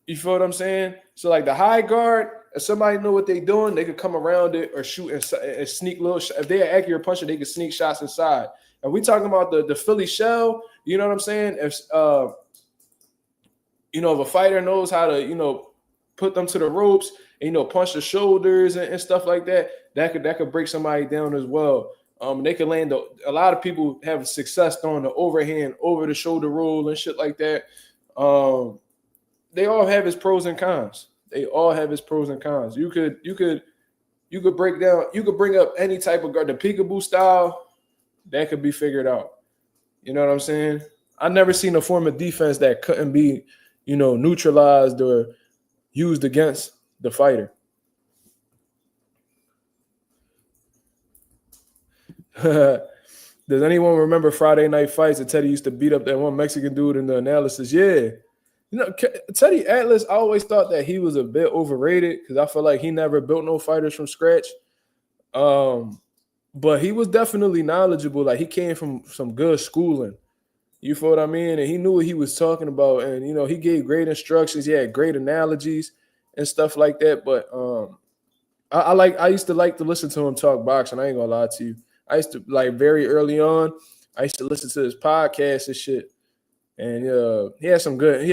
A: You feel what I'm saying? So, like, the high guard, if somebody know what they're doing, they could come around it or shoot and sneak little. If they're an accurate puncher, they can sneak shots inside. And we talking about the Philly shell. You know what I'm saying? If if a fighter knows how to put them to the ropes and punch the shoulders and stuff like that, that could break somebody down as well. They can land. A lot of people have success throwing the overhand, over the shoulder roll and shit like that. They all have its pros and cons. You could break down. You could bring up any type of guard. The peekaboo style, that could be figured out. You know what I'm saying? I never seen a form of defense that couldn't be, neutralized or used against the fighter. Does anyone remember Friday Night Fights that Teddy used to beat up that one Mexican dude in the analysis? Yeah. Teddy Atlas, I always thought that he was a bit overrated because I feel like he never built no fighters from scratch. But he was definitely knowledgeable. Like, he came from some good schooling. You feel what I mean? And he knew what he was talking about. And, he gave great instructions. He had great analogies and stuff like that. But I used to like to listen to him talk boxing. I ain't gonna lie to you. I used to, like, very early on, I used to listen to his podcast and shit. And he had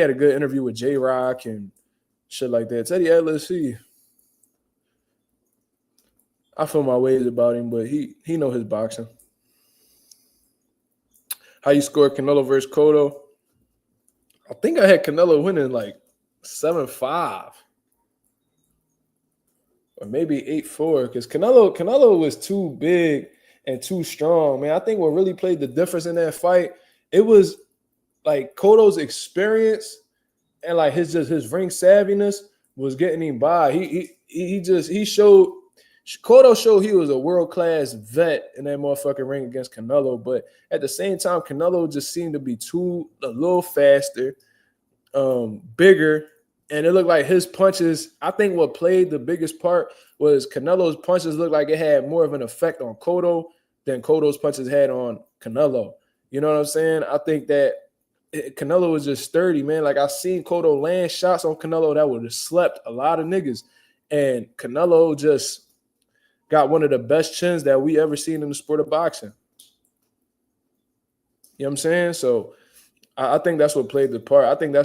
A: a good interview with J-Rock and shit like that. Teddy Atlas, I feel my ways about him, but he know his boxing. How you score Canelo versus Cotto? I think I had Canelo winning like 7-5. Or maybe 8-4. Because Canelo was too big and too strong, man. I think what really played the difference in that fight, it was like Cotto's experience and like his ring savviness was getting him by. Cotto showed he was a world-class vet in that motherfucking ring against Canelo, but at the same time, Canelo just seemed to be a little faster, bigger, and it looked like his punches, I think what played the biggest part was Canelo's punches looked like it had more of an effect on Cotto than Cotto's punches had on Canelo. You know what I'm saying? I think that Canelo was just sturdy, man. Like, I seen Cotto land shots on Canelo that would have slept a lot of niggas, and Canelo just got one of the best chins that we ever seen in the sport of boxing. You know what I'm saying? So I think that's what played the part. I think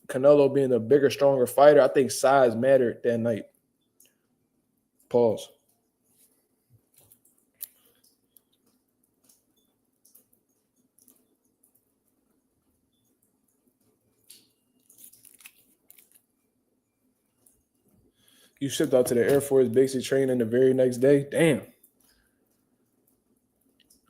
A: Canelo being a bigger, stronger fighter, I think size mattered that night. Pause. You shipped out to the Air Force, basic training the very next day. Damn.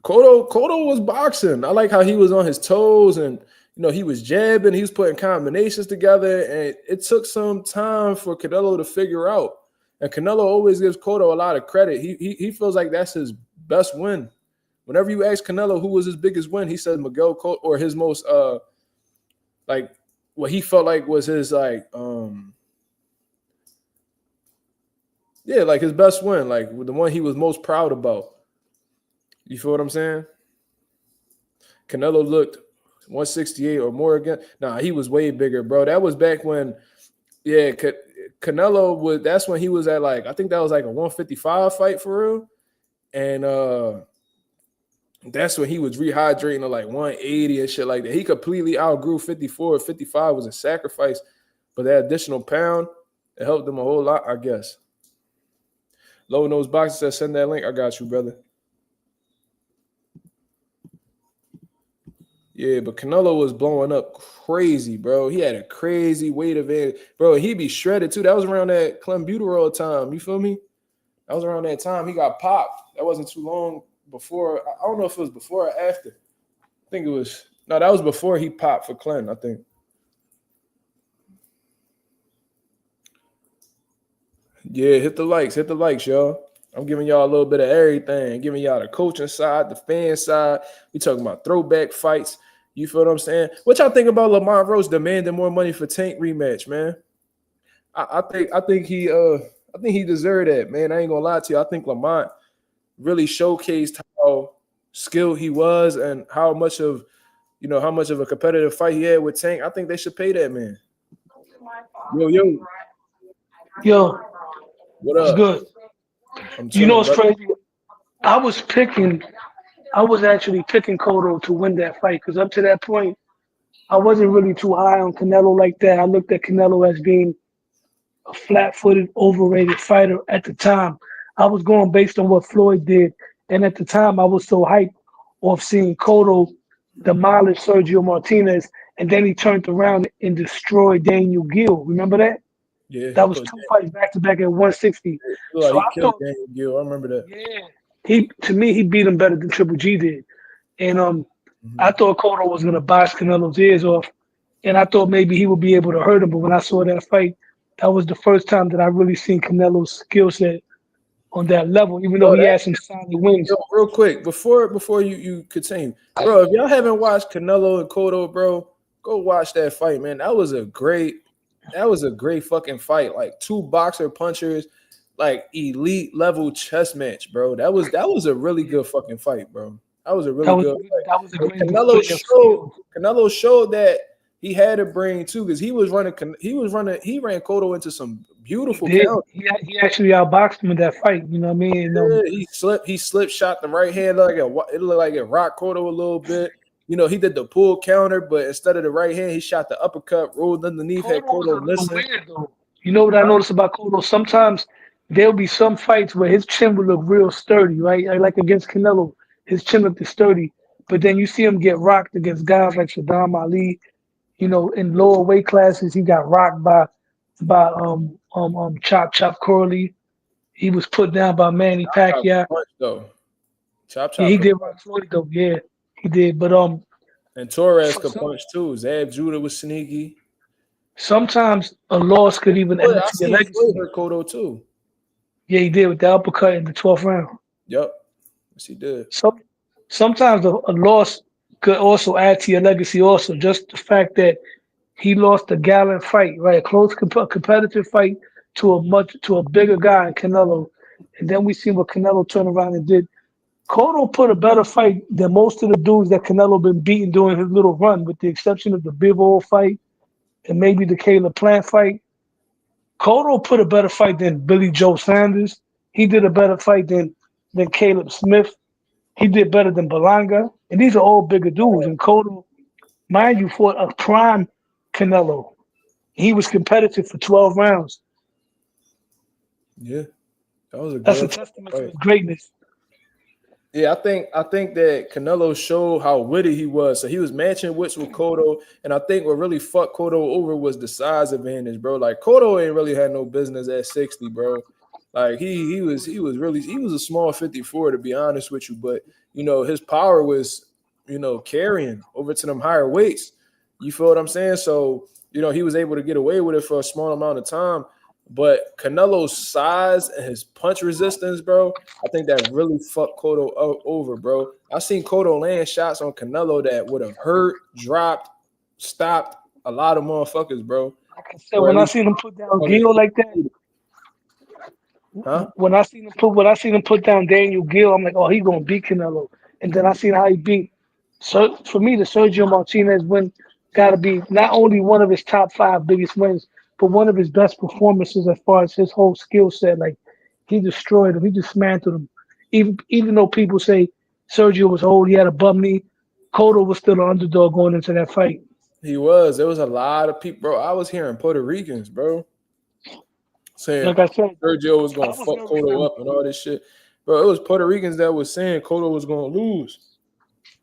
A: Cotto was boxing. I like how he was on his toes and, he was jabbing. He was putting combinations together. And it took some time for Canelo to figure out. And Canelo always gives Cotto a lot of credit. He feels like that's his best win. Whenever you ask Canelo who was his biggest win, he says Miguel Cotto, or his most, like, what he felt like was his, like, like his best win, like the one he was most proud about. You feel what I'm saying? Canelo looked 168 or more again. Nah, he was way bigger, bro. That was back when, Canelo was. That's when he was at, like, I think that was like a 155 fight for real, and that's when he was rehydrating to like 180 and shit like that. He completely outgrew 54. 55 was a sacrifice, but that additional pound, it helped him a whole lot, I guess. Low Nose Boxing says, send that link. I got you, brother. Yeah, but Canelo was blowing up crazy, bro. He had a crazy weight advantage. Bro, he be shredded, too. That was around that clenbuterol time. You feel me? That was around that time he got popped. That wasn't too long before. I don't know if it was before or after. I think it was. No, that was before he popped for Clen, I think. Yeah, hit the likes, y'all. I'm giving y'all a little bit of everything. Giving y'all the coaching side, the fan side. We talking about throwback fights. You feel what I'm saying? What y'all think about Lamont Roach demanding more money for Tank rematch, man? I think he deserved that, man. I ain't gonna lie to you. I think Lamont really showcased how skilled he was and how much of a competitive fight he had with Tank. I think they should pay that man.
C: Yo,
A: what up?
C: What's good? You know what's crazy? I was actually picking Cotto to win that fight because up to that point, I wasn't really too high on Canelo like that. I looked at Canelo as being a flat-footed, overrated fighter at the time. I was going based on what Floyd did, and at the time, I was so hyped off seeing Cotto demolish Sergio Martinez, and then he turned around and destroyed Daniel Gill. Remember that?
A: Yeah,
C: that was 2 fights back-to-back at 160.
A: So he killed Daniel Gill. I remember that.
C: Yeah, he beat him better than Triple G did, and I thought Cotto was gonna box Canelo's ears off, and I thought maybe he would be able to hurt him. But when I saw that fight, that was the first time that I really seen Canelo's skill set on that level. Even though
A: Yo,
C: he had some solid wins.
A: yo, real quick before you continue, bro. If y'all haven't watched Canelo and Cotto, bro, go watch that fight, man. That was a great fucking fight. Like two boxer punchers, like elite level chess match, bro. That was a really good fucking fight, bro. That was a really good fight.
C: That was a
A: And
C: great display of skill.
A: Canelo showed that he had a brain too, because he ran Cotto into some
C: He
A: beautiful
C: did.
A: counters.
C: He actually outboxed him in that fight. You know what I mean? And,
A: Yeah, he slipped, shot the right hand it looked like it rocked Cotto a little bit. He did the pull counter, but instead of the right hand, he shot the uppercut, rolled underneath, had
C: Cotto was a
A: Cotto
C: little
A: missing.
C: weird though. You know what I noticed about Cotto? Sometimes there'll be some fights where his chin will look real sturdy, right? Like against Canelo, his chin looked sturdy. But then you see him get rocked against guys like Saddam Ali. In lower weight classes, he got rocked by Chop Corley. He was put down by Manny
A: Chop Chop
C: Pacquiao.
A: could punch though. Chop
C: Yeah,
A: Chop
C: he
A: could
C: did
A: punch.
C: rock Floyd though. Yeah, he did. But
A: And Torres
C: so,
A: could
C: some,
A: punch too. Zab Judah was sneaky.
C: sometimes a loss could even add
A: I
C: to your
A: seen Floyd
C: legacy.
A: hurt Cotto too.
C: Yeah, he did with the uppercut in the 12th round.
A: Yep. Yes, he did.
C: Some sometimes a loss could also add to your legacy. Also, just the fact that he lost a gallant fight, right? A close competitive fight to a bigger guy in Canelo, and then we see what Canelo turned around and did. Cotto put a better fight than most of the dudes that Canelo been beating during his little run, with the exception of the Bivol fight and maybe the Caleb Plant fight. Cotto put a better fight than Billy Joe Sanders. He did a better fight than Caleb Smith. He did better than Belanga. And these are all bigger dudes. And Cotto, mind you, fought a prime Canelo. He was competitive for 12 rounds.
A: Yeah. That was a
C: That's a
A: good
C: testament to
A: fight.
C: his greatness.
A: Yeah, I think that Canelo showed how witty he was. So he was matching wits with Cotto, and I think what really fucked Cotto over was the size advantage, bro. Like Cotto ain't really had no business at 60, bro. Like he was a small 54 to be honest with you, but his power was carrying over to them higher weights. You feel what I'm saying? So he was able to get away with it for a small amount of time. But Canelo's size and his punch resistance, bro, I think that really fucked Cotto over, bro. I seen Cotto land shots on Canelo that would have hurt, dropped, stopped a lot of motherfuckers, bro.
C: Like I said,
A: Or at
C: when I
A: least
C: seen him put down
A: on the
C: Gil like that,
A: huh?
C: when I seen him put down Daniel Gill, I'm like, oh, he's gonna beat Canelo. And then I seen how he beat. So for me, the Sergio Martinez win got to be not only one of his top five biggest wins, but one of his best performances as far as his whole skill set. Like he destroyed him, he dismantled him. Even though people say Sergio was old, he had a bum knee. Cotto was still an underdog going into that fight.
A: He was. There was a lot of people, bro. I was hearing Puerto Ricans, bro, saying
C: Like I said,
A: Sergio was
C: I
A: gonna
C: was
A: fuck
C: nervous for
A: Cotto
C: him.
A: up and all this shit. Bro, it was Puerto Ricans that was saying Cotto was gonna lose.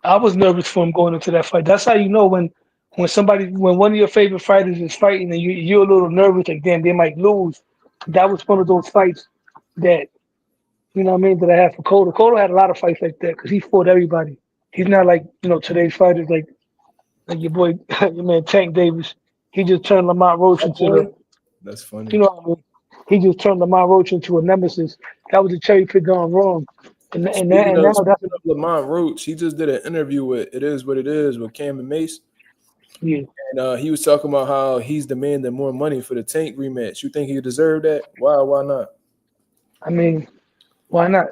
C: I was nervous for him going into that fight. That's how you know when one of your favorite fighters is fighting and you're a little nervous, like damn, they might lose. That was one of those fights that that I had for Cotto. Cotto had a lot of fights like that because he fought everybody. He's not like today's fighters like your boy your man Tank Davis. He just turned Lamont Roach
A: That
C: into
A: boy,
C: the
A: that's funny.
C: you know what I mean. He just turned Lamont Roach into a nemesis. That was a cherry pick gone wrong, and now that's
A: Speaking of Lamont Roach, he just did an interview with It Is What It Is with Cam and Mace.
C: yeah.
A: And he was talking about how he's demanding more money for the Tank rematch. You think he deserved that? Why not?
C: I mean, why not?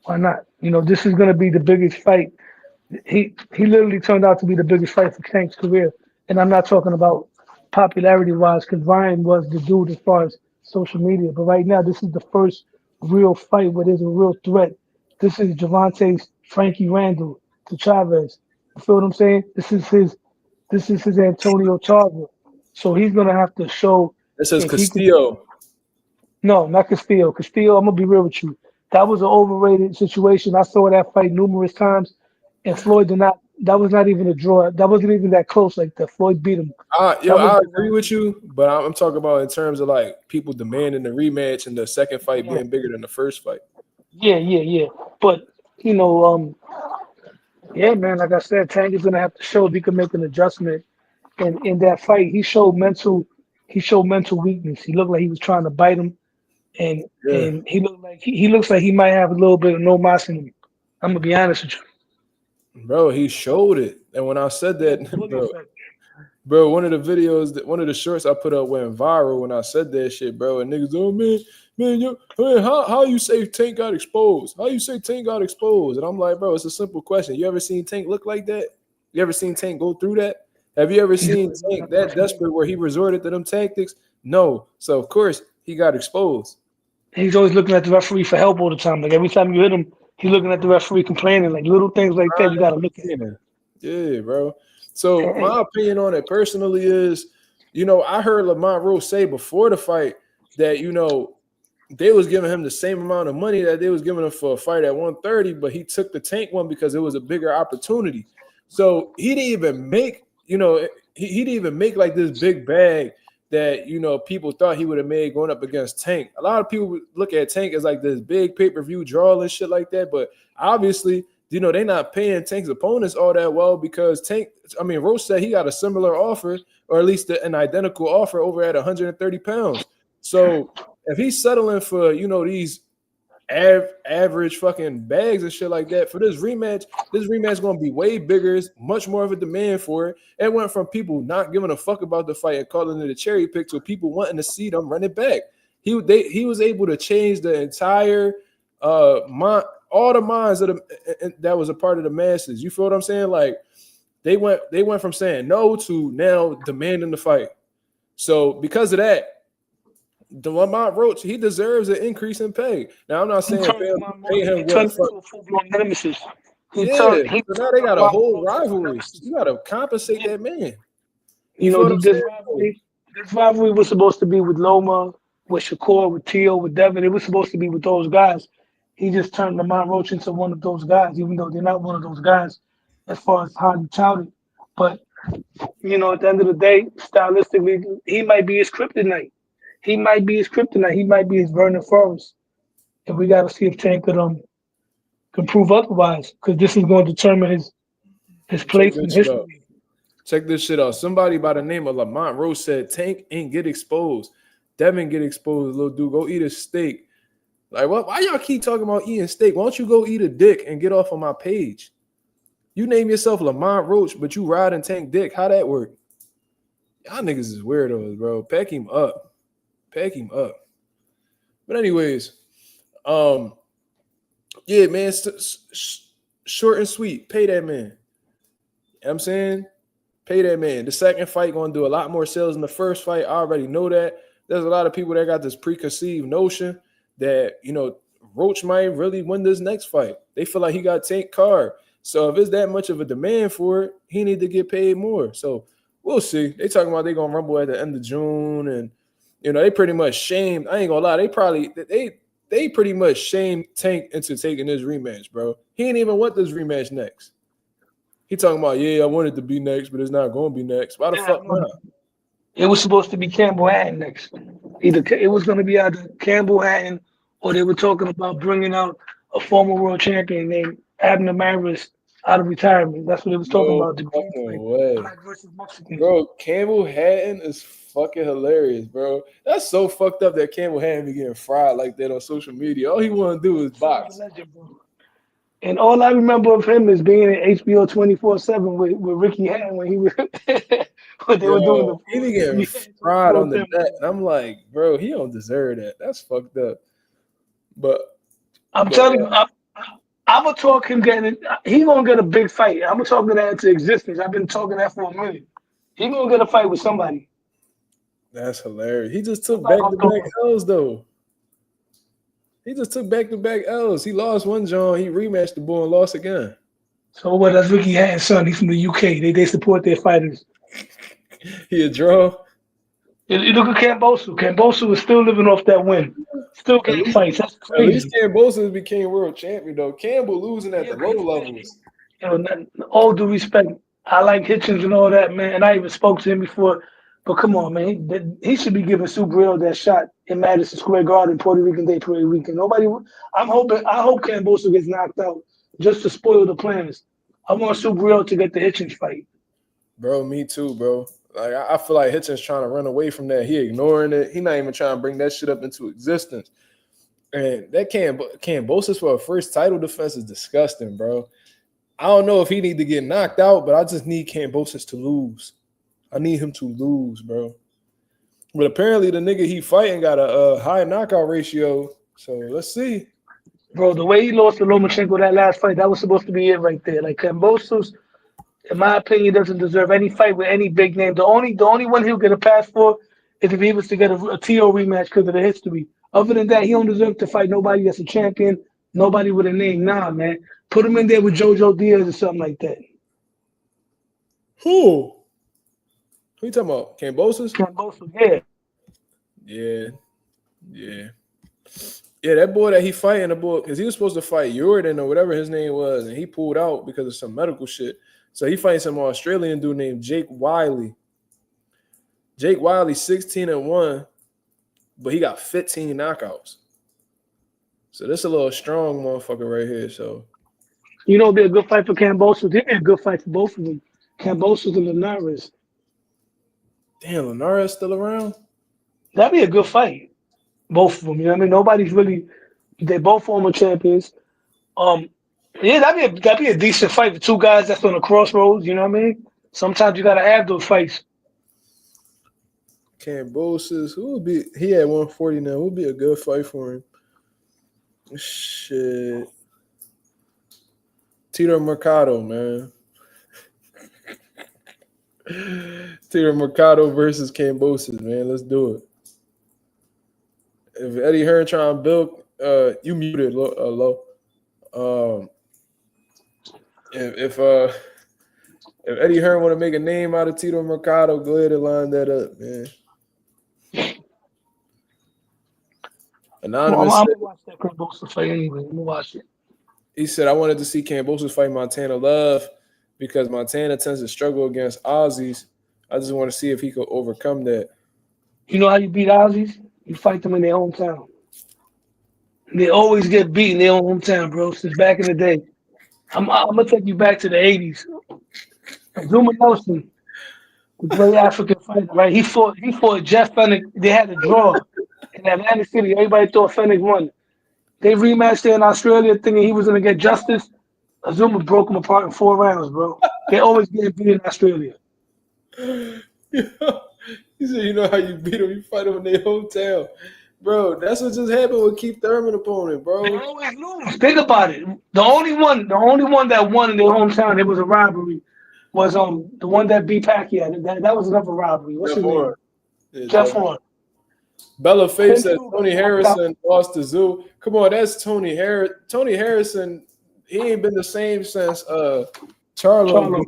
C: Why not? This is going to be the biggest fight. He literally turned out to be the biggest fight for Tank's career, and I'm not talking about popularity wise, because Ryan was the dude as far as social media. But right now, this is the first real fight where there's a real threat. This is Javante's Frankie Randall to Chavez. You feel what I'm saying? This is his Antonio Tarver. So he's gonna have to show
A: It says
C: if he could.
A: Castillo.
C: No, not Castillo. Castillo, I'm gonna be real with you. That was an overrated situation. I saw that fight numerous times, and Floyd did not. That was not even a draw. That wasn't even that close. Like that, Floyd beat him. That was
A: I
C: the
A: agree with you, but I'm talking about in terms of like people demanding the rematch and the second fight
C: yeah,
A: being bigger than the first fight.
C: yeah. But you know, yeah, man. Like I said, Tank is gonna have to show if he can make an adjustment. And in that fight, he showed mental weakness. He looked like he was trying to bite him, and
A: Yeah,
C: and he looks like he might have a little bit of no mas in him. I'm gonna be honest with you.
A: bro, he showed it. And when I said
C: He got the
A: that,
C: bully effect.
A: bro, one of the shorts I put up went viral when I said that shit, bro. And niggas, oh man, how you say Tank got exposed? How you say Tank got exposed? And I'm like, bro, it's a simple question. You ever seen Tank look like that? You ever seen Tank go through that? Have you ever
C: He's
A: seen
C: always looking
A: Tank
C: at the
A: that
C: referee.
A: desperate where he resorted to them tactics? No. So of course he got exposed.
C: He's always looking at the referee for help all the time. Like every time you hit him, he's looking at the referee complaining. Like little things like that, you got to look at.
A: Yeah, bro. So
C: And
A: my opinion on it personally is, I heard Lamont Roach say before the fight that, they was giving him the same amount of money that they was giving him for a fight at 130, but he took the Tank one because it was a bigger opportunity. So he didn't even make, he didn't even make like this big bag that, people thought he would have made going up against Tank. A lot of people would look at Tank as like this big pay-per-view draw and shit like that, but obviously, they're not paying Tank's opponents all that well because Roach said he got a similar offer, or at least an identical offer over at 130 pounds. So if he's settling for, these average fucking bags and shit like that for this rematch is going to be way bigger. It's much more of a demand for it. It went from people not giving a fuck about the fight and calling it a cherry pick to people wanting to see them run it back. He was able to change the entire all the minds that was a part of the masses. You feel what I'm saying? Like they went from saying no to now demanding the fight. So because of that, the Lamont Roach, he deserves an increase in pay. Now I'm not
C: he
A: saying
C: turned him
A: pay him
C: he
A: what
C: turned him
A: fuck.
C: into a full-blown nemesis. He
A: Yeah,
C: turned he
A: so now
C: turned
A: they got a
C: Lamont
A: whole
C: Roach into a
A: rivalry.
C: nemesis.
A: You got to compensate
C: Yeah.
A: that man. You
C: You
A: feel
C: know,
A: what I'm
C: this
A: saying?
C: rivalry was supposed to be with Loma, with Shakur, with Tio, with Devin. It was supposed to be with those guys. He just turned Lamont Roach into one of those guys, even though they're not one of those guys as far as how he touted. But at the end of the day, stylistically, he might be his kryptonite. He might be his kryptonite. He might be his Vernon Forrest. And we got to see if Tank can prove otherwise, because this is going to determine his
A: Check
C: place in
A: this shit out.
C: history.
A: Check this shit out. Somebody by the name of Lamont Roach said Tank ain't get exposed. Devin get exposed, little dude. Go eat a steak. Like, what? Why y'all keep talking about eating steak? Why don't you go eat a dick and get off of my page? You name yourself Lamont Roach, but you ride and Tank dick. How that work? Y'all niggas is weirdos, bro. Pack him up. Pack him up. But anyways, yeah, man, short and sweet. Pay that man. You know what I'm saying? Pay that man. The second fight going to do a lot more sales than the first fight. I already know that. There's a lot of people that got this preconceived notion that, Roach might really win this next fight. They feel like he got Tank card. So if it's that much of a demand for it, he need to get paid more. So we'll see. They talking about they going to rumble at the end of June. And, they pretty much shamed. I ain't going to lie. They pretty much shamed Tank into taking this rematch, bro. He ain't even want this rematch next. He talking about, yeah, I wanted to be next, but it's not going to be next. Why the
C: Yeah,
A: fuck not?
C: it was supposed to be Campbell Hatton next. It was going to be either Campbell Hatton, or they were talking about bringing out a former world champion named Abner Maris out of retirement. That's what it was talking
A: No
C: about. The Green
A: fucking
C: fight,
A: way.
C: Black versus Mexican.
A: Bro, Campbell Hatton is fucking hilarious, bro. That's so fucked up that Campbell Hatton be getting fried like that on social media. All he want to do is
C: Son of a
A: box.
C: legend, bro. And all I remember of him is being in HBO 24/7 with Ricky Hatton when he was when they were doing
A: Yo,
C: the
A: he be
C: when
A: getting
C: he had
A: fried
C: 24
A: on the net. And I'm like, bro, he don't deserve that. That's fucked up. But,
C: I'm
A: but
C: telling you, I'm gonna talk him getting. He gonna get a big fight. I'm gonna talk that into existence. I've been talking that for a minute. He gonna get a fight with somebody.
A: that's hilarious. He just took
C: Somebody gonna throw
A: back-to-back
C: him.
A: L's, though. He just took back-to-back L's. He lost one John. He rematched the boy and lost again.
C: So what? That's Ricky Hatton's son. He's from the UK. They support their fighters.
A: He a draw.
C: You look at Cambosu. Cambosu is still living off that win. Still
A: At
C: getting
A: least,
C: fights. That's
A: at least
C: crazy.
A: Cambosos became world champion, though. Campbell losing at
C: Yeah,
A: the
C: but
A: low
C: he's still.
A: levels.
C: All due respect, I like Hitchens and all that, man. And I even spoke to him before. But come on, man, he should be giving Subriel that shot in Madison Square Garden, Puerto Rican Day, Puerto Rican. Nobody. I hope Camboso gets knocked out just to spoil the plans. I want Subriel to get the Hitchens fight.
A: Bro, me too, bro. Like I feel like Hitchens trying to run away from that. He ignoring it. He not even trying to bring that shit up into existence. And that Kambosos for a first title defense is disgusting, bro. I don't know if he need to get knocked out, but I just need Kambosos to lose. I need him to lose, bro. But apparently the nigga he fighting got a high knockout ratio. So let's see.
C: Bro, the way he lost to Lomachenko that last fight, that was supposed to be it right there. Like Kambosos, in my opinion, doesn't deserve any fight with any big name. The only one he'll get a pass for is if he was to get a TO rematch because of the history. Other than that, he don't deserve to fight nobody that's a champion, nobody with a name. Nah, man. Put him in there with JoJo Diaz or something like that.
A: Who you talking about? Kambosos?
C: Kambosos, yeah.
A: Yeah. Yeah, that boy that he fighting, the boy, because he was supposed to fight Jordan or whatever his name was, and he pulled out because of some medical shit. So he fighting some Australian dude named Jake Wiley. Jake Wiley 16-1, but he got 15 knockouts. So this a little strong motherfucker right here. So
C: You know, it'd be a good fight for Kambosos. It'd be a good fight for both of them. Kambosos and Linares.
A: damn, Linares still around?
C: That'd be a good fight. Both of them. You know what I mean? Nobody's really. They both former champions. Yeah, that'd be a decent fight for two guys that's on the crossroads. You know what I mean? Sometimes you gotta have those fights.
A: Kambosos, who would be? He at 140 now. Who would be a good fight for him? Shit. Tito Mercado, man. Tito Mercado versus Kambosos, man. Let's do it. If Eddie Hearn trying to build, you muted, low. If Eddie Hearn want to make a name out of Tito Mercado, go ahead and line that up, man. Anonymous.
C: I'm gonna watch that Kambosos fight anyway. I'm gonna watch it.
A: He said, I wanted to see Kambosos fight Montana Love because Montana tends to struggle against Aussies. I just want to see if he could overcome that.
C: You know how you beat Aussies? You fight them in their hometown. They always get beat in their own hometown, bro. Since back in the day. I'm gonna take you back to the '80s. Zuma Nelson, the great African fighter, right? He fought Jeff Fennick. They had a draw in Atlantic City. Everybody thought Fennick won. They rematched there in Australia, thinking he was gonna get justice. Azuma broke him apart in 4 rounds, bro. They always get beat in Australia.
A: He said, you know how you beat them, you fight them in their hometown. Bro, that's what just happened with Keith Thurman opponent, bro.
C: They always lose. Think about it. The only one that won in their hometown, it was a robbery, was the one that beat Pacquiao. That was another robbery. What's his name?
A: Yeah,
C: Jeff Horn.
A: Bella Faye said Tony Harrison lost to Zoo. Come on, that's Tony Harrison. Tony Harrison, he ain't been the same since Charlo.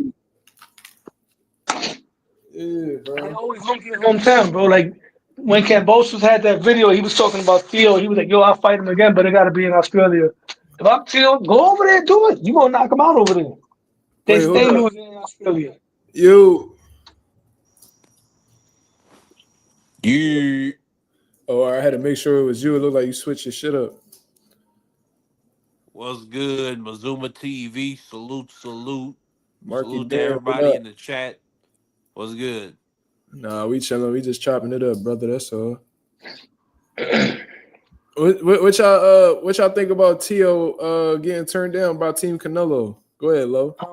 A: Yeah, bro.
C: They always lose in their hometown, bro. Like when Kambosos had that video, he was talking about Theo. He was like, "Yo, I'll fight him again, but it got to be in Australia." If I'm Theo, go over there and do it. You gonna knock him out over there? They stay losing in Australia.
A: You. Oh, I had to make sure it was you. It looked like you switched your shit up.
D: What's good, Mazuma TV? Salute.
A: Marky
D: Salute to everybody in the chat. What's good?
A: Nah, we chilling. We just chopping it up, brother. That's all. What y'all think about Tio getting turned down by Team Canelo? Go ahead, Lo.
C: I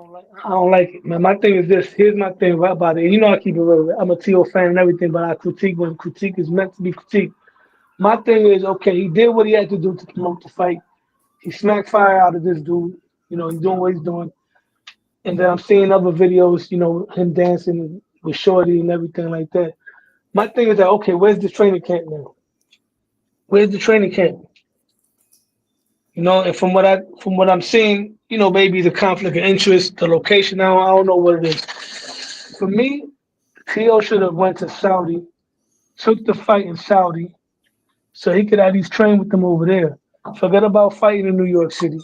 C: don't like it, man. My thing is this. Here's my thing about it. You know I keep it real. I'm a Tio fan and everything, but I critique when critique is meant to be critiqued. My thing is, okay, he did what he had to do to promote the fight. He smacked fire out of this dude. You know, he's doing what he's doing. And then I'm seeing other videos, you know, him dancing with Shorty and everything like that. My thing is that, okay, where's the training camp now? Where's the training camp? You know, and from what I'm seeing, you know, maybe the conflict of interest, the location now, I don't know what it is. For me, Tio should have went to Saudi, took the fight in Saudi, so he could at least train with them over there. Forget about fighting in New York City.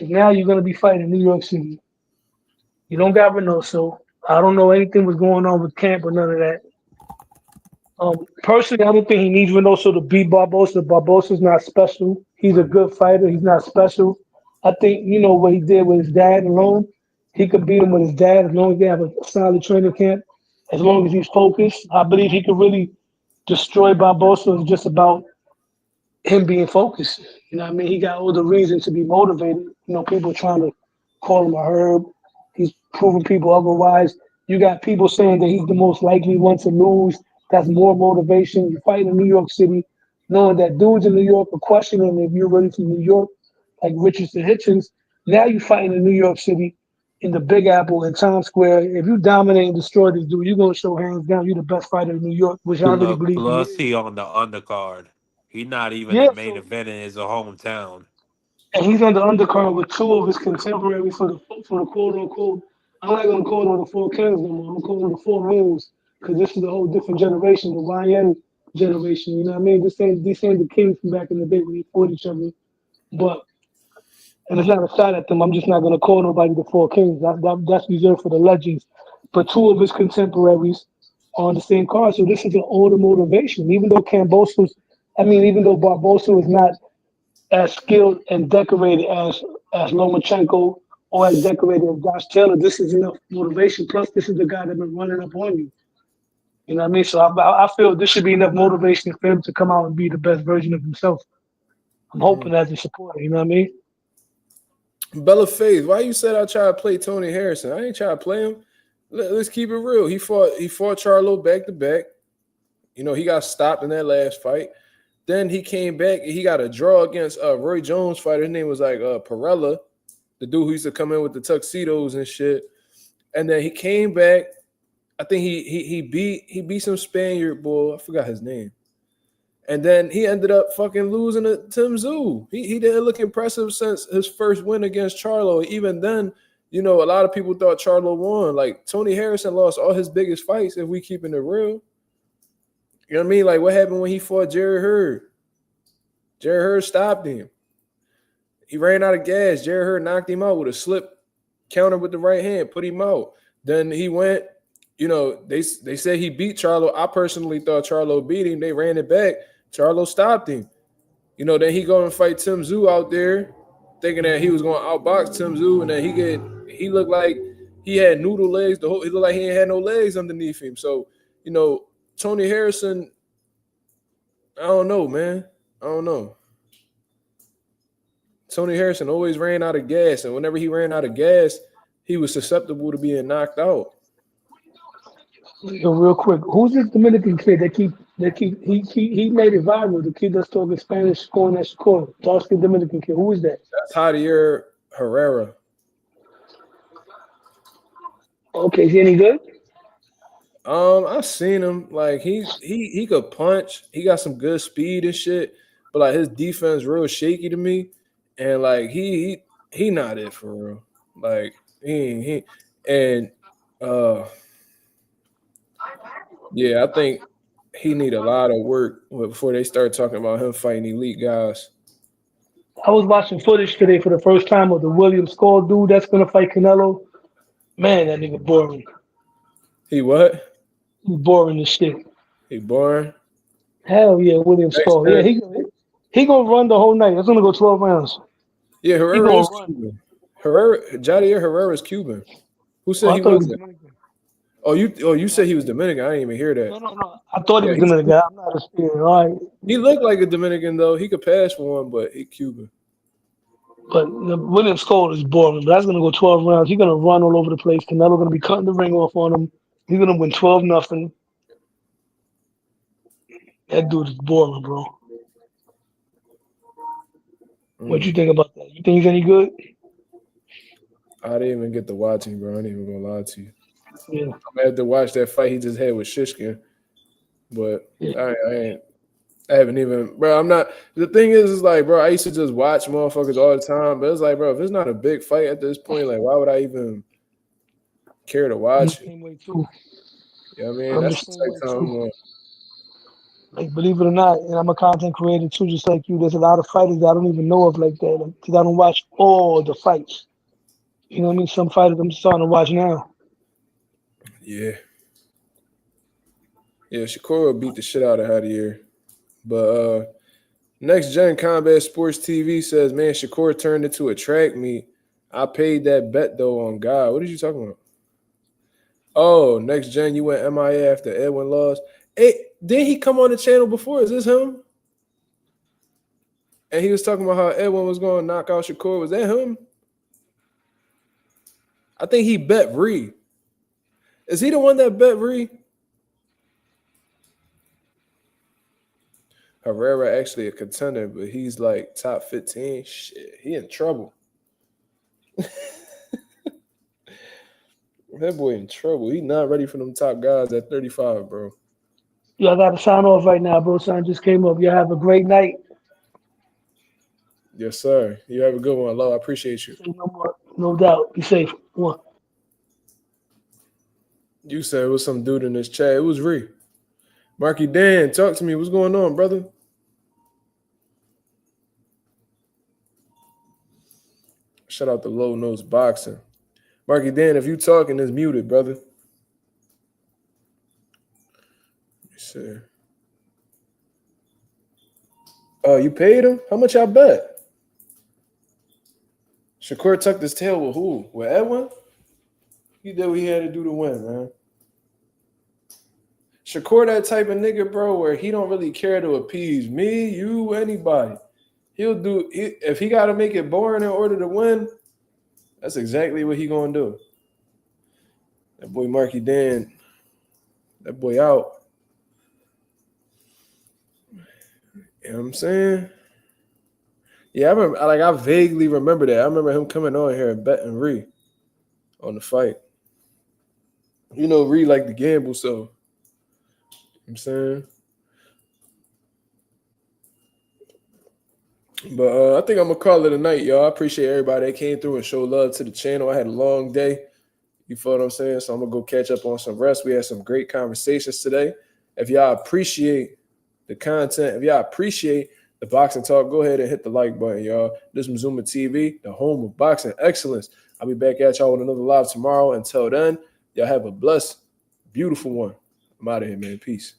C: Now you're going to be fighting in New York City. You don't got Reynoso. I don't know anything was going on with camp or none of that. Personally, I don't think he needs Reynoso to beat Barbosa. Barbosa's not special. He's a good fighter. He's not special. I think, you know, what he did with his dad alone, he could beat him with his dad as long as they have a solid training camp. As long as he's focused, I believe he could really destroy Barbosa. It's just about him being focused. You know what I mean? He got all the reason to be motivated. You know, people trying to call him a herb. He's proving people otherwise. You got people saying that he's the most likely one to lose. That's more motivation. You fight in New York City, knowing that dudes in New York are questioning if you're really from New York, like Richardson Hitchens. Now you fighting in New York City in the Big Apple in Times Square. If you dominate and destroy this dude, you're gonna show hands down you're the best fighter in New York, which I really believe he
D: Plus,
C: is.
D: he on the undercard. He not even the
C: Yeah,
D: main
C: so
D: event in his hometown.
C: and he's on the undercard with two of his contemporaries for the quote unquote. I'm not gonna call them the four kings no more. I'm gonna call them the four moons because this is a whole different generation, the YN generation. You know what I mean? This ain't the kings from back in the day when they fought each other. But and it's not a shot at them. I'm just not gonna call nobody the four kings. That's reserved for the legends. But two of his contemporaries are on the same card, so this is an older motivation. Even though Barbosa is not as skilled and decorated as Lomachenko or as decorated as Josh Taylor, this is enough motivation. Plus, this is the guy that's been running up on you. You know what I mean? So I feel this should be enough motivation for him to come out and be the best version of himself. I'm hoping as a supporter. You know what I mean?
A: Bella Faith, why you said I try to play Tony Harrison? I ain't try to play him. Let's keep it real. He fought Charlo back to back. You know, he got stopped in that last fight. Then he came back. He got a draw against Roy Jones fighter. His name was like Perella, the dude who used to come in with the tuxedos and shit. And then he came back. I think he beat some Spaniard boy. I forgot his name. And then he ended up fucking losing to Tim Tszyu. He didn't look impressive since his first win against Charlo. Even then, you know, a lot of people thought Charlo won. Like Tony Harrison lost all his biggest fights if we keeping it real. You know what I mean? Like what happened when he fought Jerry Hurd? Jerry Hurd stopped him. He ran out of gas. Jerry Hurd knocked him out with a slip counter with the right hand, put him out. Then he went, you know, they said he beat Charlo. I personally thought Charlo beat him. They ran it back. Charlo stopped him. You know, then he go and fight Tim Tszyu out there, thinking that he was going to outbox Tim Tszyu, and then he looked like he had noodle legs. He looked like he ain't had no legs underneath him. So, you know, Tony Harrison, I don't know, man. I don't know. Tony Harrison always ran out of gas, and whenever he ran out of gas, he was susceptible to being knocked out.
C: Yo, real quick, who's this Dominican kid he made it viral? The kid that's talking Spanish, scoring that score, dark skinned Dominican kid. Who is that?
A: That's Javier Herrera.
C: Okay, is he any good?
A: I've seen him. Like he could punch. He got some good speed and shit. But like his defense real shaky to me. And like he not it for real. Like he and yeah, I think he need a lot of work before they start talking about him fighting elite guys.
C: I was watching footage today for the first time of the William Skull dude that's gonna fight Canelo. Man, that nigga boring.
A: He what?
C: He's boring as shit.
A: He boring.
C: Hell yeah, William
A: Next
C: Skull. Yeah,
A: man.
C: he gonna run the whole night. It's gonna go 12 rounds.
A: Yeah,
C: He
A: Herrera
C: gonna
A: is
C: run.
A: Cuban. Javier Herrera is Cuban. Who
C: Oh,
A: said
C: I
A: he
C: thought he was
A: wasn't?
C: Dominican.
A: You said he was Dominican. I didn't even hear that.
C: No. I thought he
A: Yeah,
C: was Dominican. I'm not a spirit. All right.
A: he looked like a Dominican though. He could pass for one, but he Cuban.
C: But the William Skull is boring. But that's gonna go 12 rounds. He's gonna run all over the place. Canelo gonna be cutting the ring off on him. He's gonna win 12-0. That dude is boring, bro. What you think about that? You think he's any good?
A: I didn't even get to watch him, bro. I ain't even gonna lie to you.
C: Yeah.
A: I had to watch that fight he just had with Shishkin, but
C: Yeah.
A: I haven't even, bro. I'm not. The thing is like, bro, I used to just watch motherfuckers all the time, but it's like, bro, if it's not a big fight at this point, like, why would I even care to
C: I'm the
A: watch it?
C: same way too.
A: You know what I mean?
C: I'm the
A: That's the
C: same way
A: type time I'm
C: too.
A: on.
C: Like, believe it or not, and I'm a content creator too, just like you. There's a lot of fighters that I don't even know of like that, because I don't watch all the fights. You know what I mean? Some fighters I'm starting to watch now.
A: Yeah, yeah. Shakur beat the shit out of Javier, but Next Gen Combat Sports TV says, man, Shakur turned into a track meet. I paid that bet though on God. What are you talking about? Oh, next gen, you went MIA after Edwin lost. Hey, didn't he come on the channel before? Is this him? And he was talking about how Edwin was going to knock out Shakur. Was that him? I think he bet Ree. Is he the one that bet Ree? Herrera actually a contender, but he's like top 15. Shit, he in trouble. That boy in trouble. He not ready for them top guys at 35, bro.
C: Y'all got to sign off right now, bro. Son just came up. Y'all have a great night.
A: Yes, sir. You have a good one, Lo. I appreciate you.
C: No more, no doubt. Be safe. One.
A: You said it was some dude in this chat. It was Ree. Marky Dan, talk to me. What's going on, brother? Shout out to Low Nose Boxing. Marky Dan, if you talking, it's muted, brother. Let me see. Oh, you paid him? How much y'all bet? Shakur tucked his tail with who? With Edwin? He did what he had to do to win, man. Shakur that type of nigga, bro, where he don't really care to appease me, you, anybody. He'll do if he got to make it boring in order to win. That's exactly what he gonna do. That boy Marky Dan, that boy out. You know what I'm saying? Yeah, I remember. I vaguely remember that. I remember him coming on here and betting Ree on the fight. You know, Ree like to gamble, so you know what I'm saying. But I think I'm gonna call it a night, y'all. I appreciate everybody that came through and showed love to the channel. I had a long day. You feel what I'm saying? So I'm gonna go catch up on some rest. We had some great conversations today. If y'all appreciate the content, if y'all appreciate the boxing talk, go ahead and hit the like button, y'all. This is Mazuma TV, the home of boxing excellence. I'll be back at y'all with another live tomorrow. Until then, y'all have a blessed, beautiful one. I'm out of here, man. Peace.